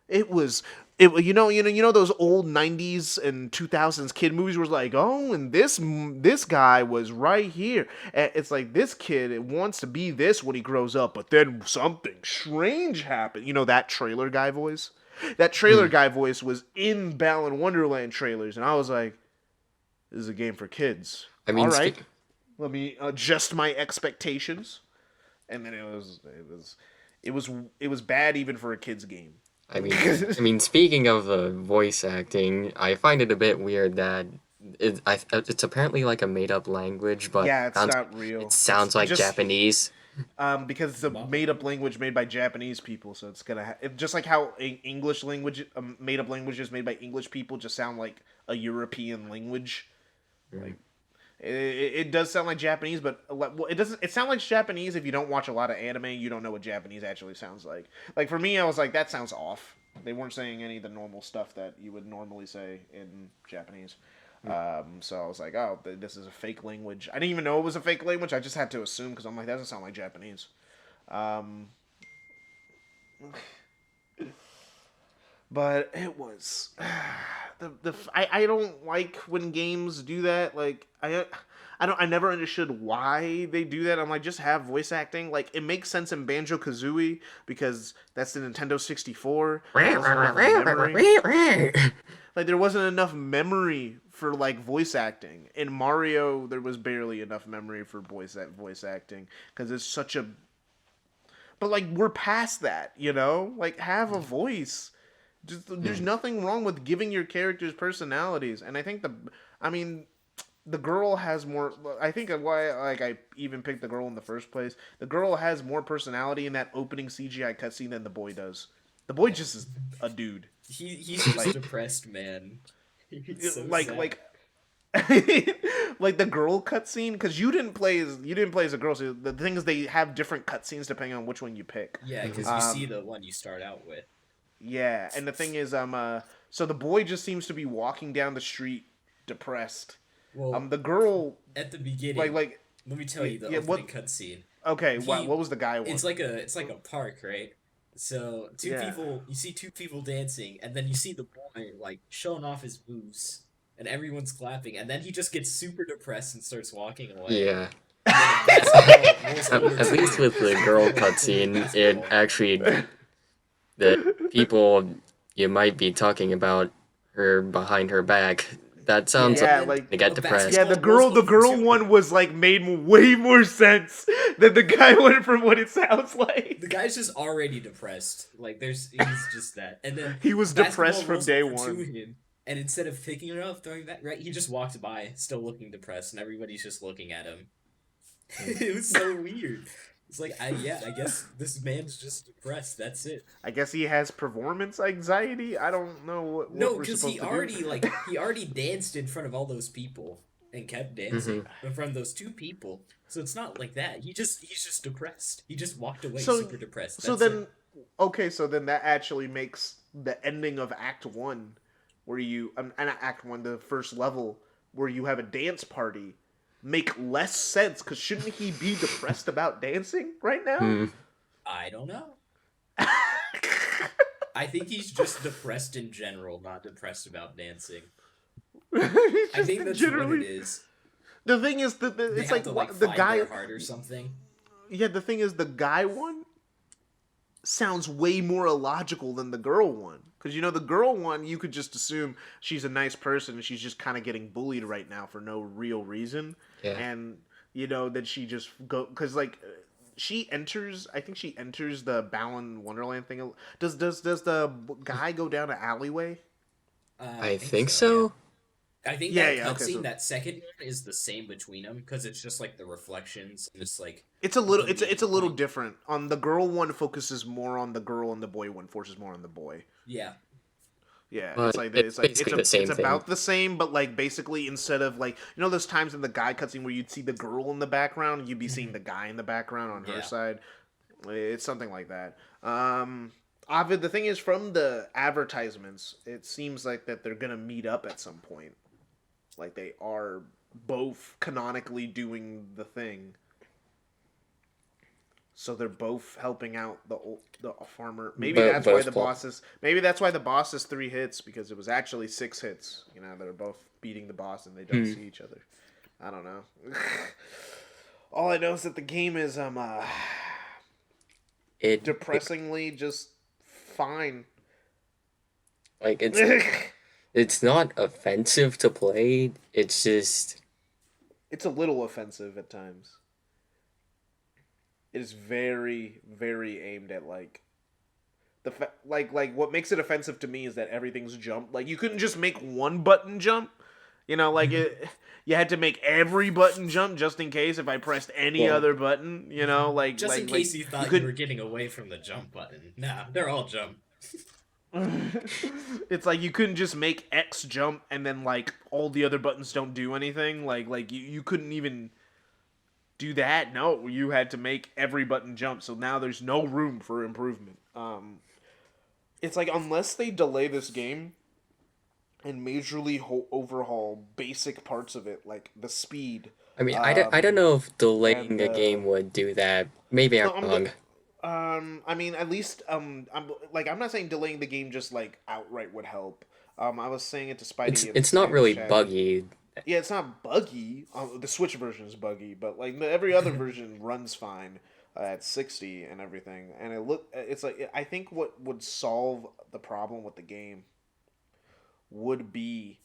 It was you know those old 90s and 2000s kid movies were like, oh, and this guy was right here. And it's like, this kid wants to be this when he grows up, but then something strange happened. You know, that trailer guy voice? That trailer guy voice was in Balan Wonderland trailers, and I was like, this is a game for kids. I mean, all right, let me adjust my expectations. And then it was bad even for a kid's game. I mean, speaking of the voice acting, I find it a bit weird that it's apparently like a made-up language, but yeah, it's not real. It sounds like just Japanese. Because it's a made-up language made by Japanese people, so it's gonna just like how English language, made-up languages made by English people just sound like a European language. Like it does sound like Japanese, but it doesn't. It sounds like Japanese if you don't watch a lot of anime. You don't know what Japanese actually sounds like. Like for me, I was like, that sounds off. They weren't saying any of the normal stuff that you would normally say in Japanese. So I was like, oh, this is a fake language. I didn't even know it was a fake language. I just had to assume because I'm like, that doesn't sound like Japanese. But it was I don't like when games do that. Like I never understood why they do that. I'm like, just have voice acting. Like, it makes sense in Banjo-Kazooie because that's the Nintendo 64. Like, there wasn't enough memory for like voice acting. In Mario, there was barely enough memory for voice acting because it's such a. But like, we're past that, you know. Like, have a voice. Just, there's nothing wrong with giving your characters personalities, and I think the girl has more. I think why I even picked the girl in the first place. The girl has more personality in that opening CGI cutscene than the boy does. The boy just is a dude. He's just a depressed man. He's so sad. Like the girl cutscene, because you didn't play as a girl. So the thing is, they have different cutscenes depending on which one you pick. Yeah, because you see the one you start out with. Yeah, and the thing is, so the boy just seems to be walking down the street depressed. Well, the girl at the beginning, let me tell you the opening cutscene. Okay, what was the guy one? It's like a park, right? So you see two people dancing, and then you see the boy like showing off his moves, and everyone's clapping, and then he just gets super depressed and starts walking away. Yeah. At least with the girl cutscene, it actually. The people you might be talking about her behind her back. That sounds like they get depressed. Yeah, the girl one was like made way more sense than the guy one from what it sounds like. The guy's just already depressed. Like he's just that, and then he was depressed from day one. And instead of picking it up, throwing that right, he just walked by, still looking depressed, and everybody's just looking at him. It was so weird. It's like, I guess this man's just depressed. That's it. I guess he has performance anxiety. I don't know what no, because he already danced in front of all those people and kept dancing in front of those two people. So it's not like that. He's just depressed. He just walked away super depressed. That's so then that actually makes the ending of Act 1, where you Act 1, the first level, where you have a dance party, make less sense, because shouldn't he be depressed about dancing right now? I don't know. I think he's just depressed in general, not depressed about dancing. I think that's what it is. The thing is that it's like the guy heart or something. Yeah, the thing is the guy one sounds way more illogical than the girl one. Because, the girl one, you could just assume she's a nice person and she's just kind of getting bullied right now for no real reason. Yeah. And, that she just because, like, I think she enters the Balan Wonderland thing. Does the guy go down an alleyway? I think so. I think that cutscene, that second one, is the same between them, because it's just like the reflections, and it's like it's a little different. On the girl one focuses more on the girl, and the boy one focuses more on the boy. Yeah. Yeah, but it's about the same, but like basically instead of like those times in the guy cutscene where you'd see the girl in the background, you'd be seeing the guy in the background on her side. It's something like that. The thing is, from the advertisements, it seems like that they're gonna meet up at some point. Like they are both canonically doing the thing. so they're both helping out the farmer. Maybe that's why the bosses. Maybe that's why the boss is 3 hits, because it was actually 6 hits. You know, they're both beating the boss and they don't see each other. I don't know. All I know is that the game is depressingly just fine. Like it's not offensive to play. It's just it's a little offensive at times. It is very, very aimed at like what makes it offensive to me is that everything's jump. Like you couldn't just make one button jump. You know, like you had to make every button jump just in case if I pressed any other button. You know, like just in case you thought you were getting away from the jump button. Nah, they're all jump. It's like you couldn't just make X jump and then like all the other buttons don't do anything. Like you couldn't even do that. No, you had to make every button jump. So now there's no room for improvement. It's like unless they delay this game and majorly overhaul basic parts of it, like the speed. I mean, I don't know if delaying a game would do that. Maybe I'm wrong. I mean, at least I'm not saying delaying the game just like outright would help. I was saying it to Spidey. It's not really buggy. Yeah, it's not buggy. The Switch version is buggy, but like every other version runs fine at 60 and everything. And it's like I think what would solve the problem with the game would be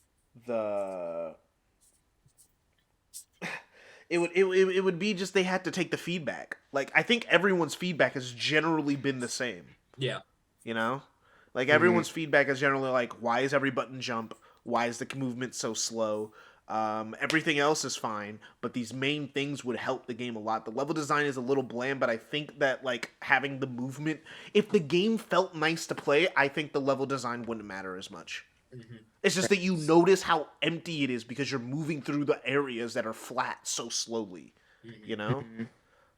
it would be just they had to take the feedback. Like I think everyone's feedback has generally been the same. Yeah. You know? Like everyone's feedback is generally like, why is every button jump? Why is the movement so slow? Everything else is fine, but these main things would help the game a lot. The level design is a little bland, but I think that like having the movement, if the game felt nice to play, I think the level design wouldn't matter as much. It's just that you notice how empty it is because you're moving through the areas that are flat so slowly. You know?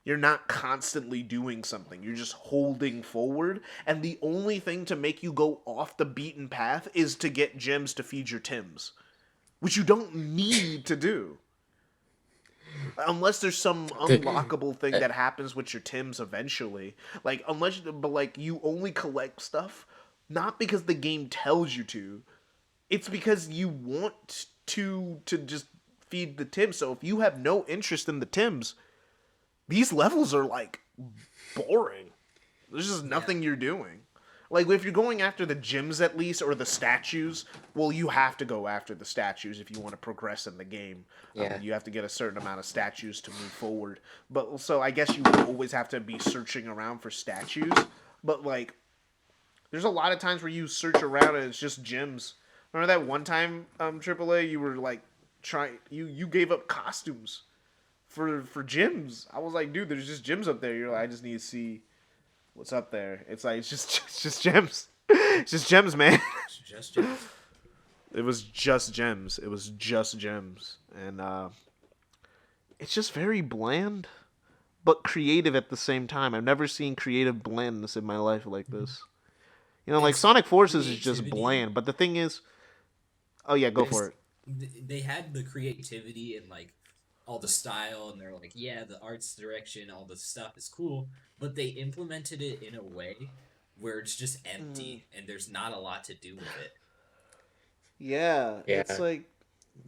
You're not constantly doing something. You're just holding forward. And the only thing to make you go off the beaten path is to get gems to feed your Tims. Which you don't need to do. Unless there's some unlockable thing that happens with your Tims eventually. But you only collect stuff not because the game tells you to. It's because you want to just feed the Tims. So if you have no interest in the Tims, these levels are like boring. There's just nothing you're doing. Like if you're going after the gems at least or the statues, well, you have to go after the statues if you want to progress in the game. Yeah. You have to get a certain amount of statues to move forward. But so I guess you would always have to be searching around for statues. But like, there's a lot of times where you search around and it's just gems. Remember that one time, AAA, you were like you gave up costumes for gyms. I was like, dude, there's just gyms up there. You're like, I just need to see what's up there. It's like it's just gems. It's just gems, man. It's just gems. It was just gems. It was just gems. And it's just very bland, but creative at the same time. I've never seen creative blandness in my life like this. You know, like Sonic Forces is just bland, but the thing is, oh yeah, go for it. They had the creativity and like all the style, and they're like, yeah, the art's direction, all the stuff is cool, but they implemented it in a way where it's just empty and there's not a lot to do with it. Yeah. It's like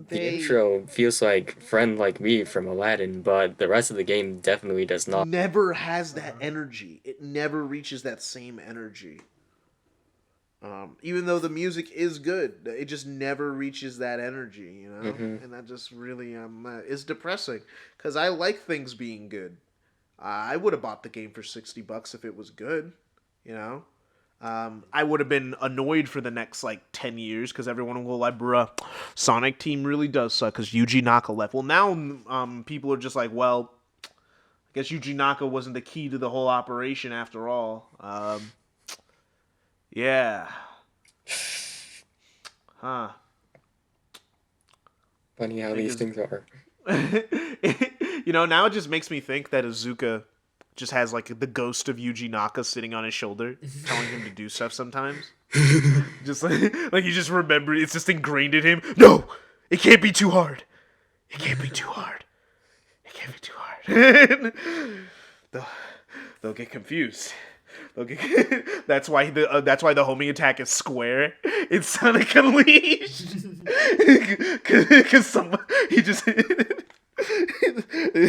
the intro feels like Friend Like Me from Aladdin, but the rest of the game definitely does not. Never has that energy. It never reaches that same energy. Even though the music is good, it just never reaches that energy, you know? And that just really is depressing, because I like things being good. I would have bought the game for $60 if it was good, you know? I would have been annoyed for the next, 10 years, because everyone will like, bruh, Sonic Team really does suck, because Yuji Naka left. Well, now people are just like, well, I guess Yuji Naka wasn't the key to the whole operation after all. Yeah. Huh. Funny how these things are. You know, now it just makes me think that Izuka just has, the ghost of Yuji Naka sitting on his shoulder, telling him to do stuff sometimes. Just like he just remembered, it's just ingrained in him. No! It can't be too hard. It can't be too hard. It can't be too hard. they'll get confused. That's why the homing attack is square in Sonic Unleashed. Because someone it's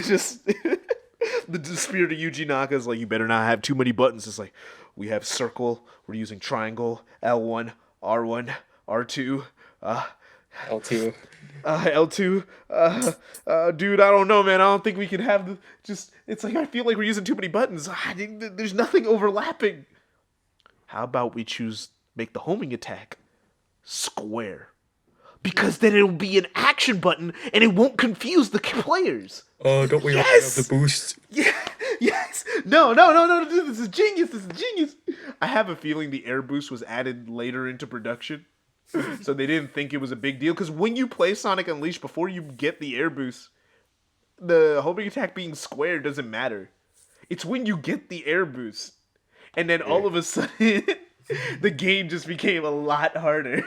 just the spirit of Yuji Naka is like, you better not have too many buttons. It's like, we have circle, we're using triangle, L1, R1, R2, L2. L2. Dude, I don't know, man. I don't think we can have it's like, I feel like we're using too many buttons. There's nothing overlapping. How about we make the homing attack square? Because then it'll be an action button and it won't confuse the players. Oh, don't we also have the boost? Yeah, yes. No. This is genius. I have a feeling the air boost was added later into production. So they didn't think it was a big deal. Because when you play Sonic Unleashed, before you get the air boost, the homing attack being square doesn't matter. It's when you get the air boost. And then all of a sudden, the game just became a lot harder.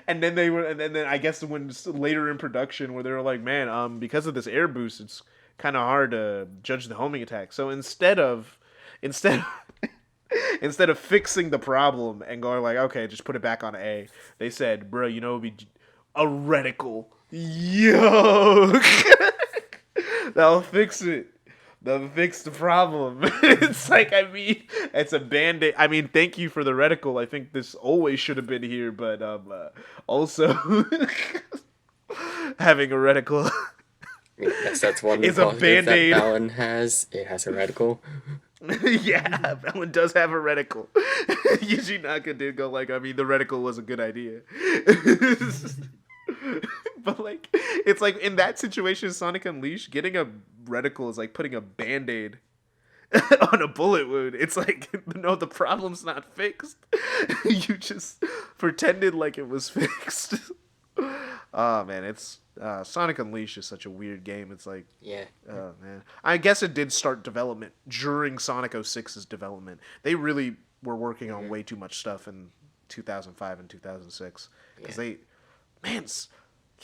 And then I guess when later in production where they were like, man, because of this air boost, it's kind of hard to judge the homing attack. So instead of fixing the problem and going like, okay, just put it back on A, they said, bro, you know, it'd be a reticle. Yo, that'll fix it. That'll fix the problem. It's like, I mean, it's a band-aid. I mean, thank you for the reticle. I think this always should have been here, but also having a reticle Yes, that's one is a band-aid. That Balan has. It has a reticle. Yeah, Balan does have a reticle. Yuji Naka did go like, I mean, the reticle was a good idea. But like, it's like in that situation, Sonic Unleashed, getting a reticle is like putting a band-aid on a bullet wound. It's like, no, the problem's not fixed. You just pretended like it was fixed. Oh man, it's Sonic Unleashed is such a weird game. It's like, yeah. Oh man, I guess it did start development during Sonic 06's development. They really were working on way too much stuff in 2005 and 2006 because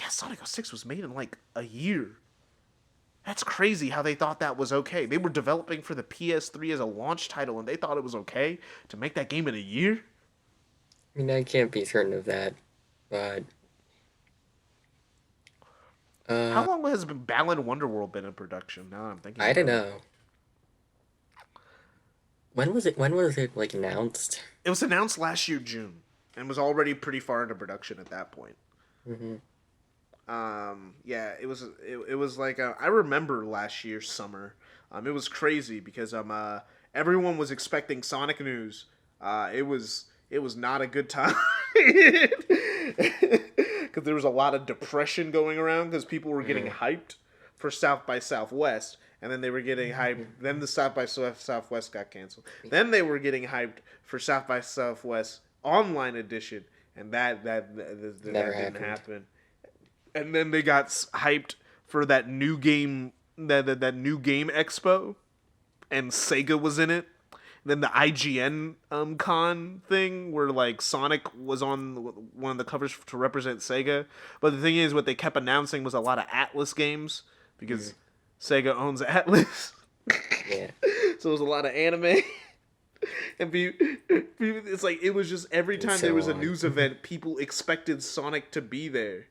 Sonic 06 was made in like a year. That's crazy how they thought that was okay. They were developing for the PS3 as a launch title, and they thought it was okay to make that game in a year? I mean, I can't be certain of that, but... how long has Balan Wonderworld been in production? Now I'm thinking. I don't know. When was it, like, announced? It was announced last year, June, and was already pretty far into production at that point. Mm-hmm. Yeah, it was like, I remember last year summer. It was crazy because everyone was expecting Sonic news. It was not a good time because there was a lot of depression going around because people were getting hyped for South by Southwest, and then they were getting hyped. Then the South by Southwest got canceled. Then they were getting hyped for South by Southwest Online Edition, and that didn't happen. And then they got hyped for that new game, that new game expo, and Sega was in it. And then the IGN con thing where like Sonic was on one of the covers to represent Sega. But the thing is, what they kept announcing was a lot of Atlas games because Sega owns Atlas. Yeah. So it was a lot of anime. And it's like, it was just every time there was a news event, people expected Sonic to be there.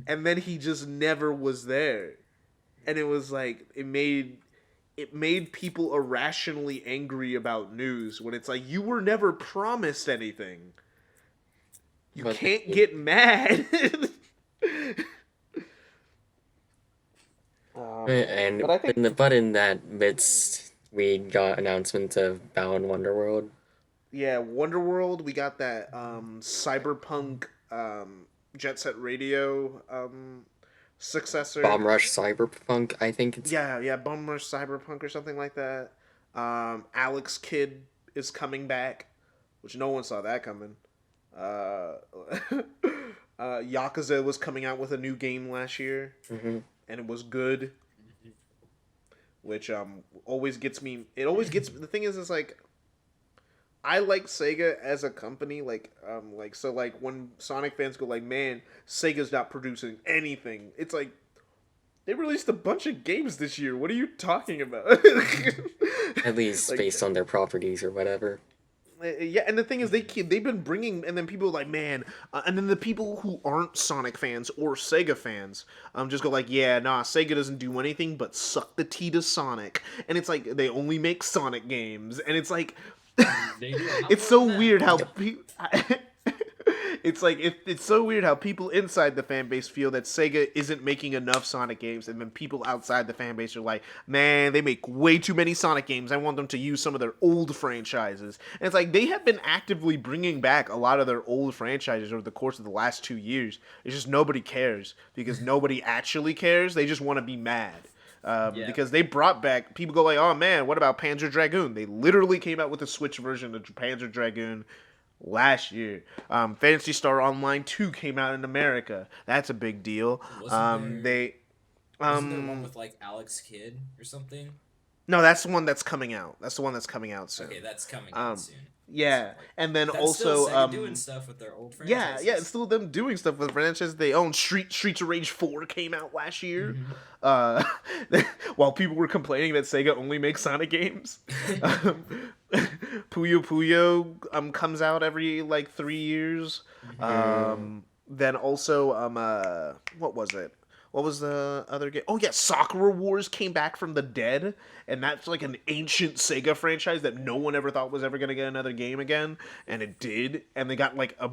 And then he just never was there. And it was like, it made people irrationally angry about news when it's like, you were never promised anything. You can't get mad. But in that midst, we got announcements of Balan Wonderworld. Yeah, Wonderworld. We got that Cyberpunk Jet Set Radio successor. Bomb Rush Cyberpunk, I think it's... Yeah, Bomb Rush Cyberpunk or something like that. Alex Kidd is coming back, which no one saw that coming. Yakuza was coming out with a new game last year, and it was good. Which always gets me. It always gets. The thing is like, I like Sega as a company. Like when Sonic fans go like, man, Sega's not producing anything. It's like, They released a bunch of games this year. What are you talking about? At least Like, based on their properties or whatever. yeah, and the thing is, they've been bringing, and then people are like, man, and then the people who aren't Sonic fans or Sega fans, just go like, yeah, nah, Sega doesn't do anything but suck the tea to Sonic, and it's like they only make Sonic games, and it's like, it's so weird how it's like it's so weird how people inside the fan base feel that Sega isn't making enough Sonic games, and then people outside the fan base are like, man, they make way too many Sonic games. I want them to use some of their old franchises. And it's like they have been actively bringing back a lot of their old franchises over the course of the last 2 years. It's just nobody cares because nobody actually cares. They just want to be mad. Because they brought back, people go like, oh man, what about Panzer Dragoon? They literally came out with a Switch version of Panzer Dragoon last year. Phantasy Star Online 2 came out in America. That's a big deal. Wasn't there one with like Alex Kidd or something? No, that's the one that's coming out. That's the one that's coming out soon. Okay, that's coming out soon. Yeah, and then that's also still doing stuff with their old franchises. Yeah, it's still them doing stuff with franchises they own. Streets of Rage 4 came out last year. While people were complaining that Sega only makes Sonic games. Puyo Puyo comes out every like 3 years. Then also what was it? What was the other game? Oh yeah, Sakura Wars came back from the dead, and that's like an ancient Sega franchise that no one ever thought was ever gonna get another game again, and it did. And they got like a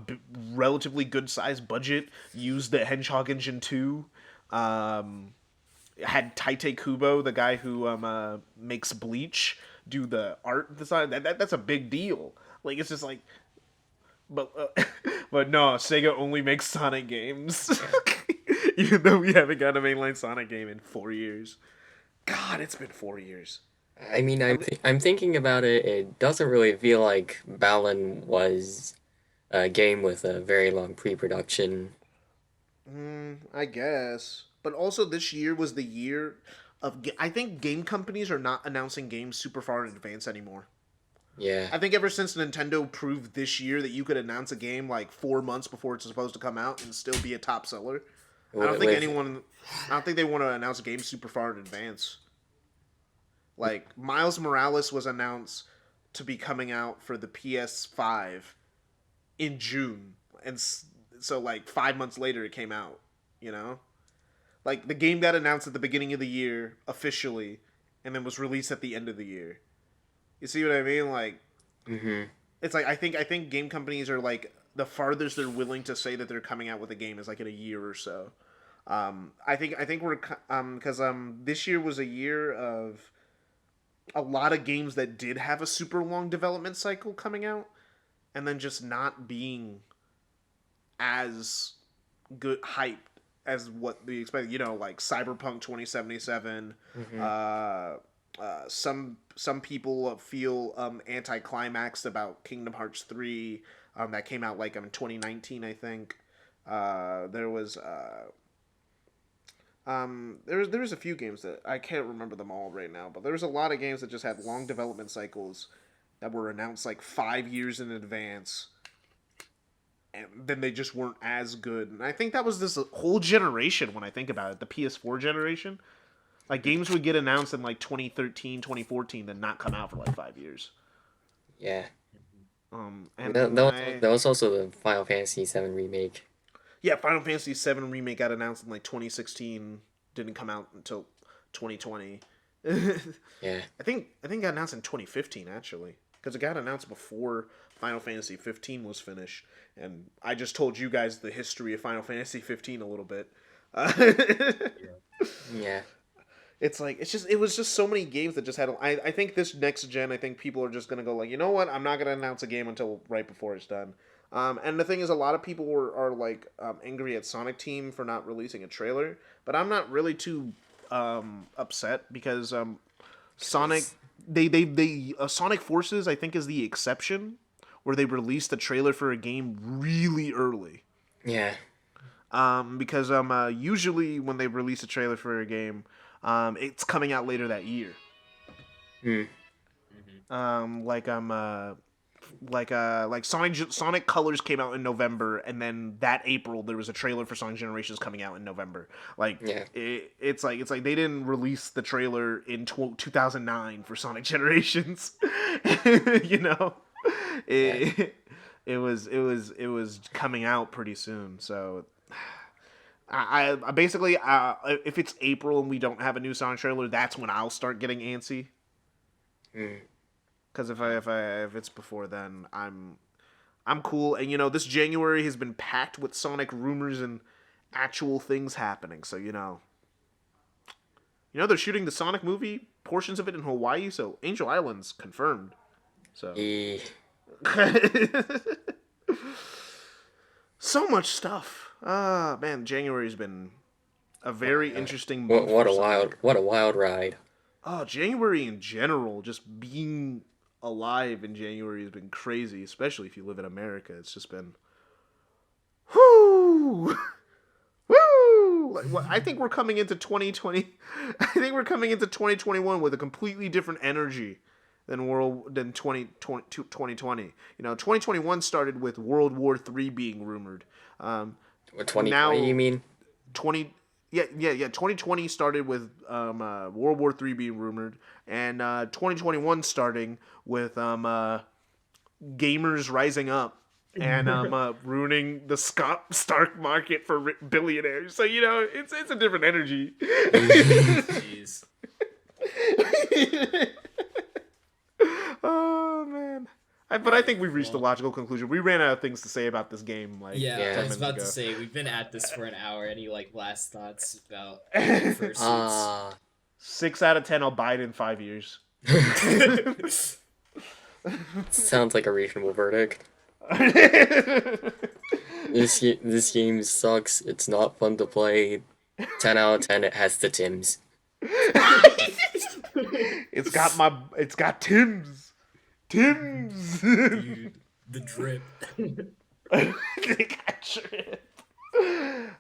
relatively good sized budget. Used the Hedgehog Engine 2. Had Taite Kubo, the guy who makes Bleach, do the art design. That's a big deal. Like it's just like, but no, Sega only makes Sonic games. Even though we haven't got a mainline Sonic game in 4 years. God, it's been 4 years. I mean, I'm thinking about it. It doesn't really feel like Balan was a game with a very long pre-production. I guess. But also this year was the year of... I think game companies are not announcing games super far in advance anymore. Yeah. I think ever since Nintendo proved this year that you could announce a game like 4 months before it's supposed to come out and still be a top seller... I don't think they want to announce a game super far in advance. Like, Miles Morales was announced to be coming out for the PS5 in June. And so, like, 5 months later it came out, you know? Like, the game got announced at the beginning of the year, officially, and then was released at the end of the year. You see what I mean? Like, it's like, I think game companies are, like... The farthest they're willing to say that they're coming out with a game is like in a year or so. I think we're because this year was a year of a lot of games that did have a super long development cycle coming out, and then just not being as good hyped as what we expected. You know, like Cyberpunk 2077. Some people feel anticlimaxed about Kingdom Hearts 3. That came out like in 2019, I think. There was a few games that I can't remember them all right now, but there was a lot of games that just had long development cycles that were announced like 5 years in advance, and then they just weren't as good. And I think that was this whole generation when I think about it, the PS4 generation. Like games would get announced in like 2013, 2014, then not come out for like 5 years. Yeah. And that was also the Final Fantasy VII Remake. Yeah, Final Fantasy VII Remake got announced in like 2016. Didn't come out until 2020. Yeah. I think it got announced in 2015 actually, because it got announced before Final Fantasy 15 was finished. And I just told you guys the history of Final Fantasy 15 a little bit. Yeah. It's like it was just so many games that just had. I think this next gen, I think people are just gonna go like, you know what? I'm not gonna announce a game until right before it's done. And the thing is, a lot of people are like angry at Sonic Team for not releasing a trailer, but I'm not really too upset because Sonic Sonic Forces I think is the exception where they released a trailer for a game really early. Yeah. Because usually when they release a trailer for a game. It's coming out later that year. like Sonic Colors came out in November, and then that April there was a trailer for Sonic Generations coming out in November. Like it's like they didn't release the trailer in 2009 for Sonic Generations. You know, it was coming out pretty soon. So I basically if it's April and we don't have a new Sonic trailer, that's when I'll start getting antsy. Because if it's before then, I'm cool. And this January has been packed with Sonic rumors and actual things happening. So they're shooting the Sonic movie, portions of it in Hawaii. So Angel Island's confirmed. So so much stuff. Man, January's been a very interesting month. What a wild ride. January in general, just being alive in January has been crazy, especially if you live in America. It's just been, whoo, woo. I think we're coming into 2020. I think we're coming into 2021 with a completely different energy than 2020. 2021 started with World War III being rumored. 2020, now, you mean? 2020 started with World War III being rumored, and 2021 starting with gamers rising up and ruining the stock market for billionaires. So it's a different energy. Jeez. Oh man. But I think we've reached a logical conclusion. We ran out of things to say about this game. I was about to say, we've been at this for an hour. Any last thoughts about fursuits? 6 out of 10. I'll buy it in 5 years. Sounds like a reasonable verdict. This game sucks. It's not fun to play. 10 out of 10. It has the Tims. It's got Tims. Tims. Dude, the drip. They got drip.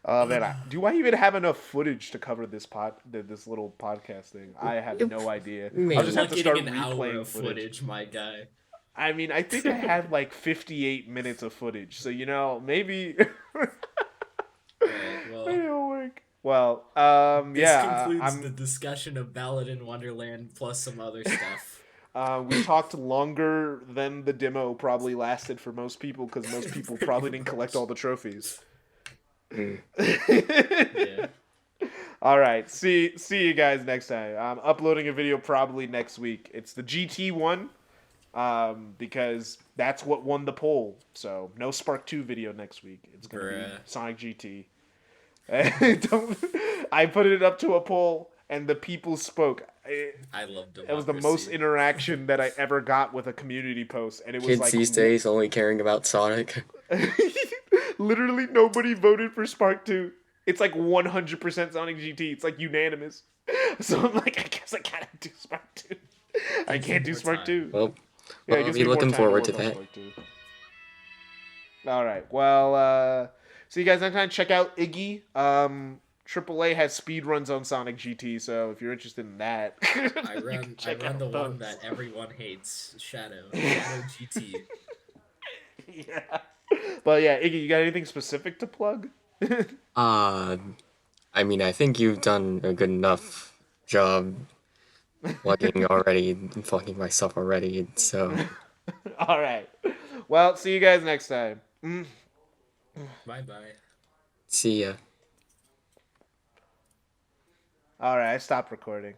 Oh man, do I even have enough footage to cover this little podcast thing? I have no idea. I'll just have to start replaying footage, my guy. I mean, I think I had 58 minutes of footage, so maybe. Maybe it'll work. Well, this concludes the discussion of Balan Wonderworld plus some other stuff. We talked longer than the demo probably lasted for most people because most people probably didn't collect all the trophies. Yeah. All right. See you guys next time. I'm uploading a video probably next week. It's the GT one, because that's what won the poll. So no Spark 2 video next week. It's gonna be Sonic GT. I put it up to a poll and the people spoke. I love democracy. It was the most interaction that I ever got with a community post, and it was kids these days only caring about Sonic. Literally nobody voted for Spark 2. It's 100% Sonic GT. It's unanimous. So I'm I guess I gotta do Spark 2. I can't do Spark 2. Well, I'll be looking forward to that. All right. Well, see you guys next time. Check out Iggy. AAA has speedruns on Sonic GT, so if you're interested in that, I run the one that everyone hates, Shadow GT. Yeah, but yeah, Iggy, you got anything specific to plug? I mean, I think you've done a good enough job plugging already, plugging my stuff already. So, all right. Well, see you guys next time. Bye. See ya. All right, I stopped recording.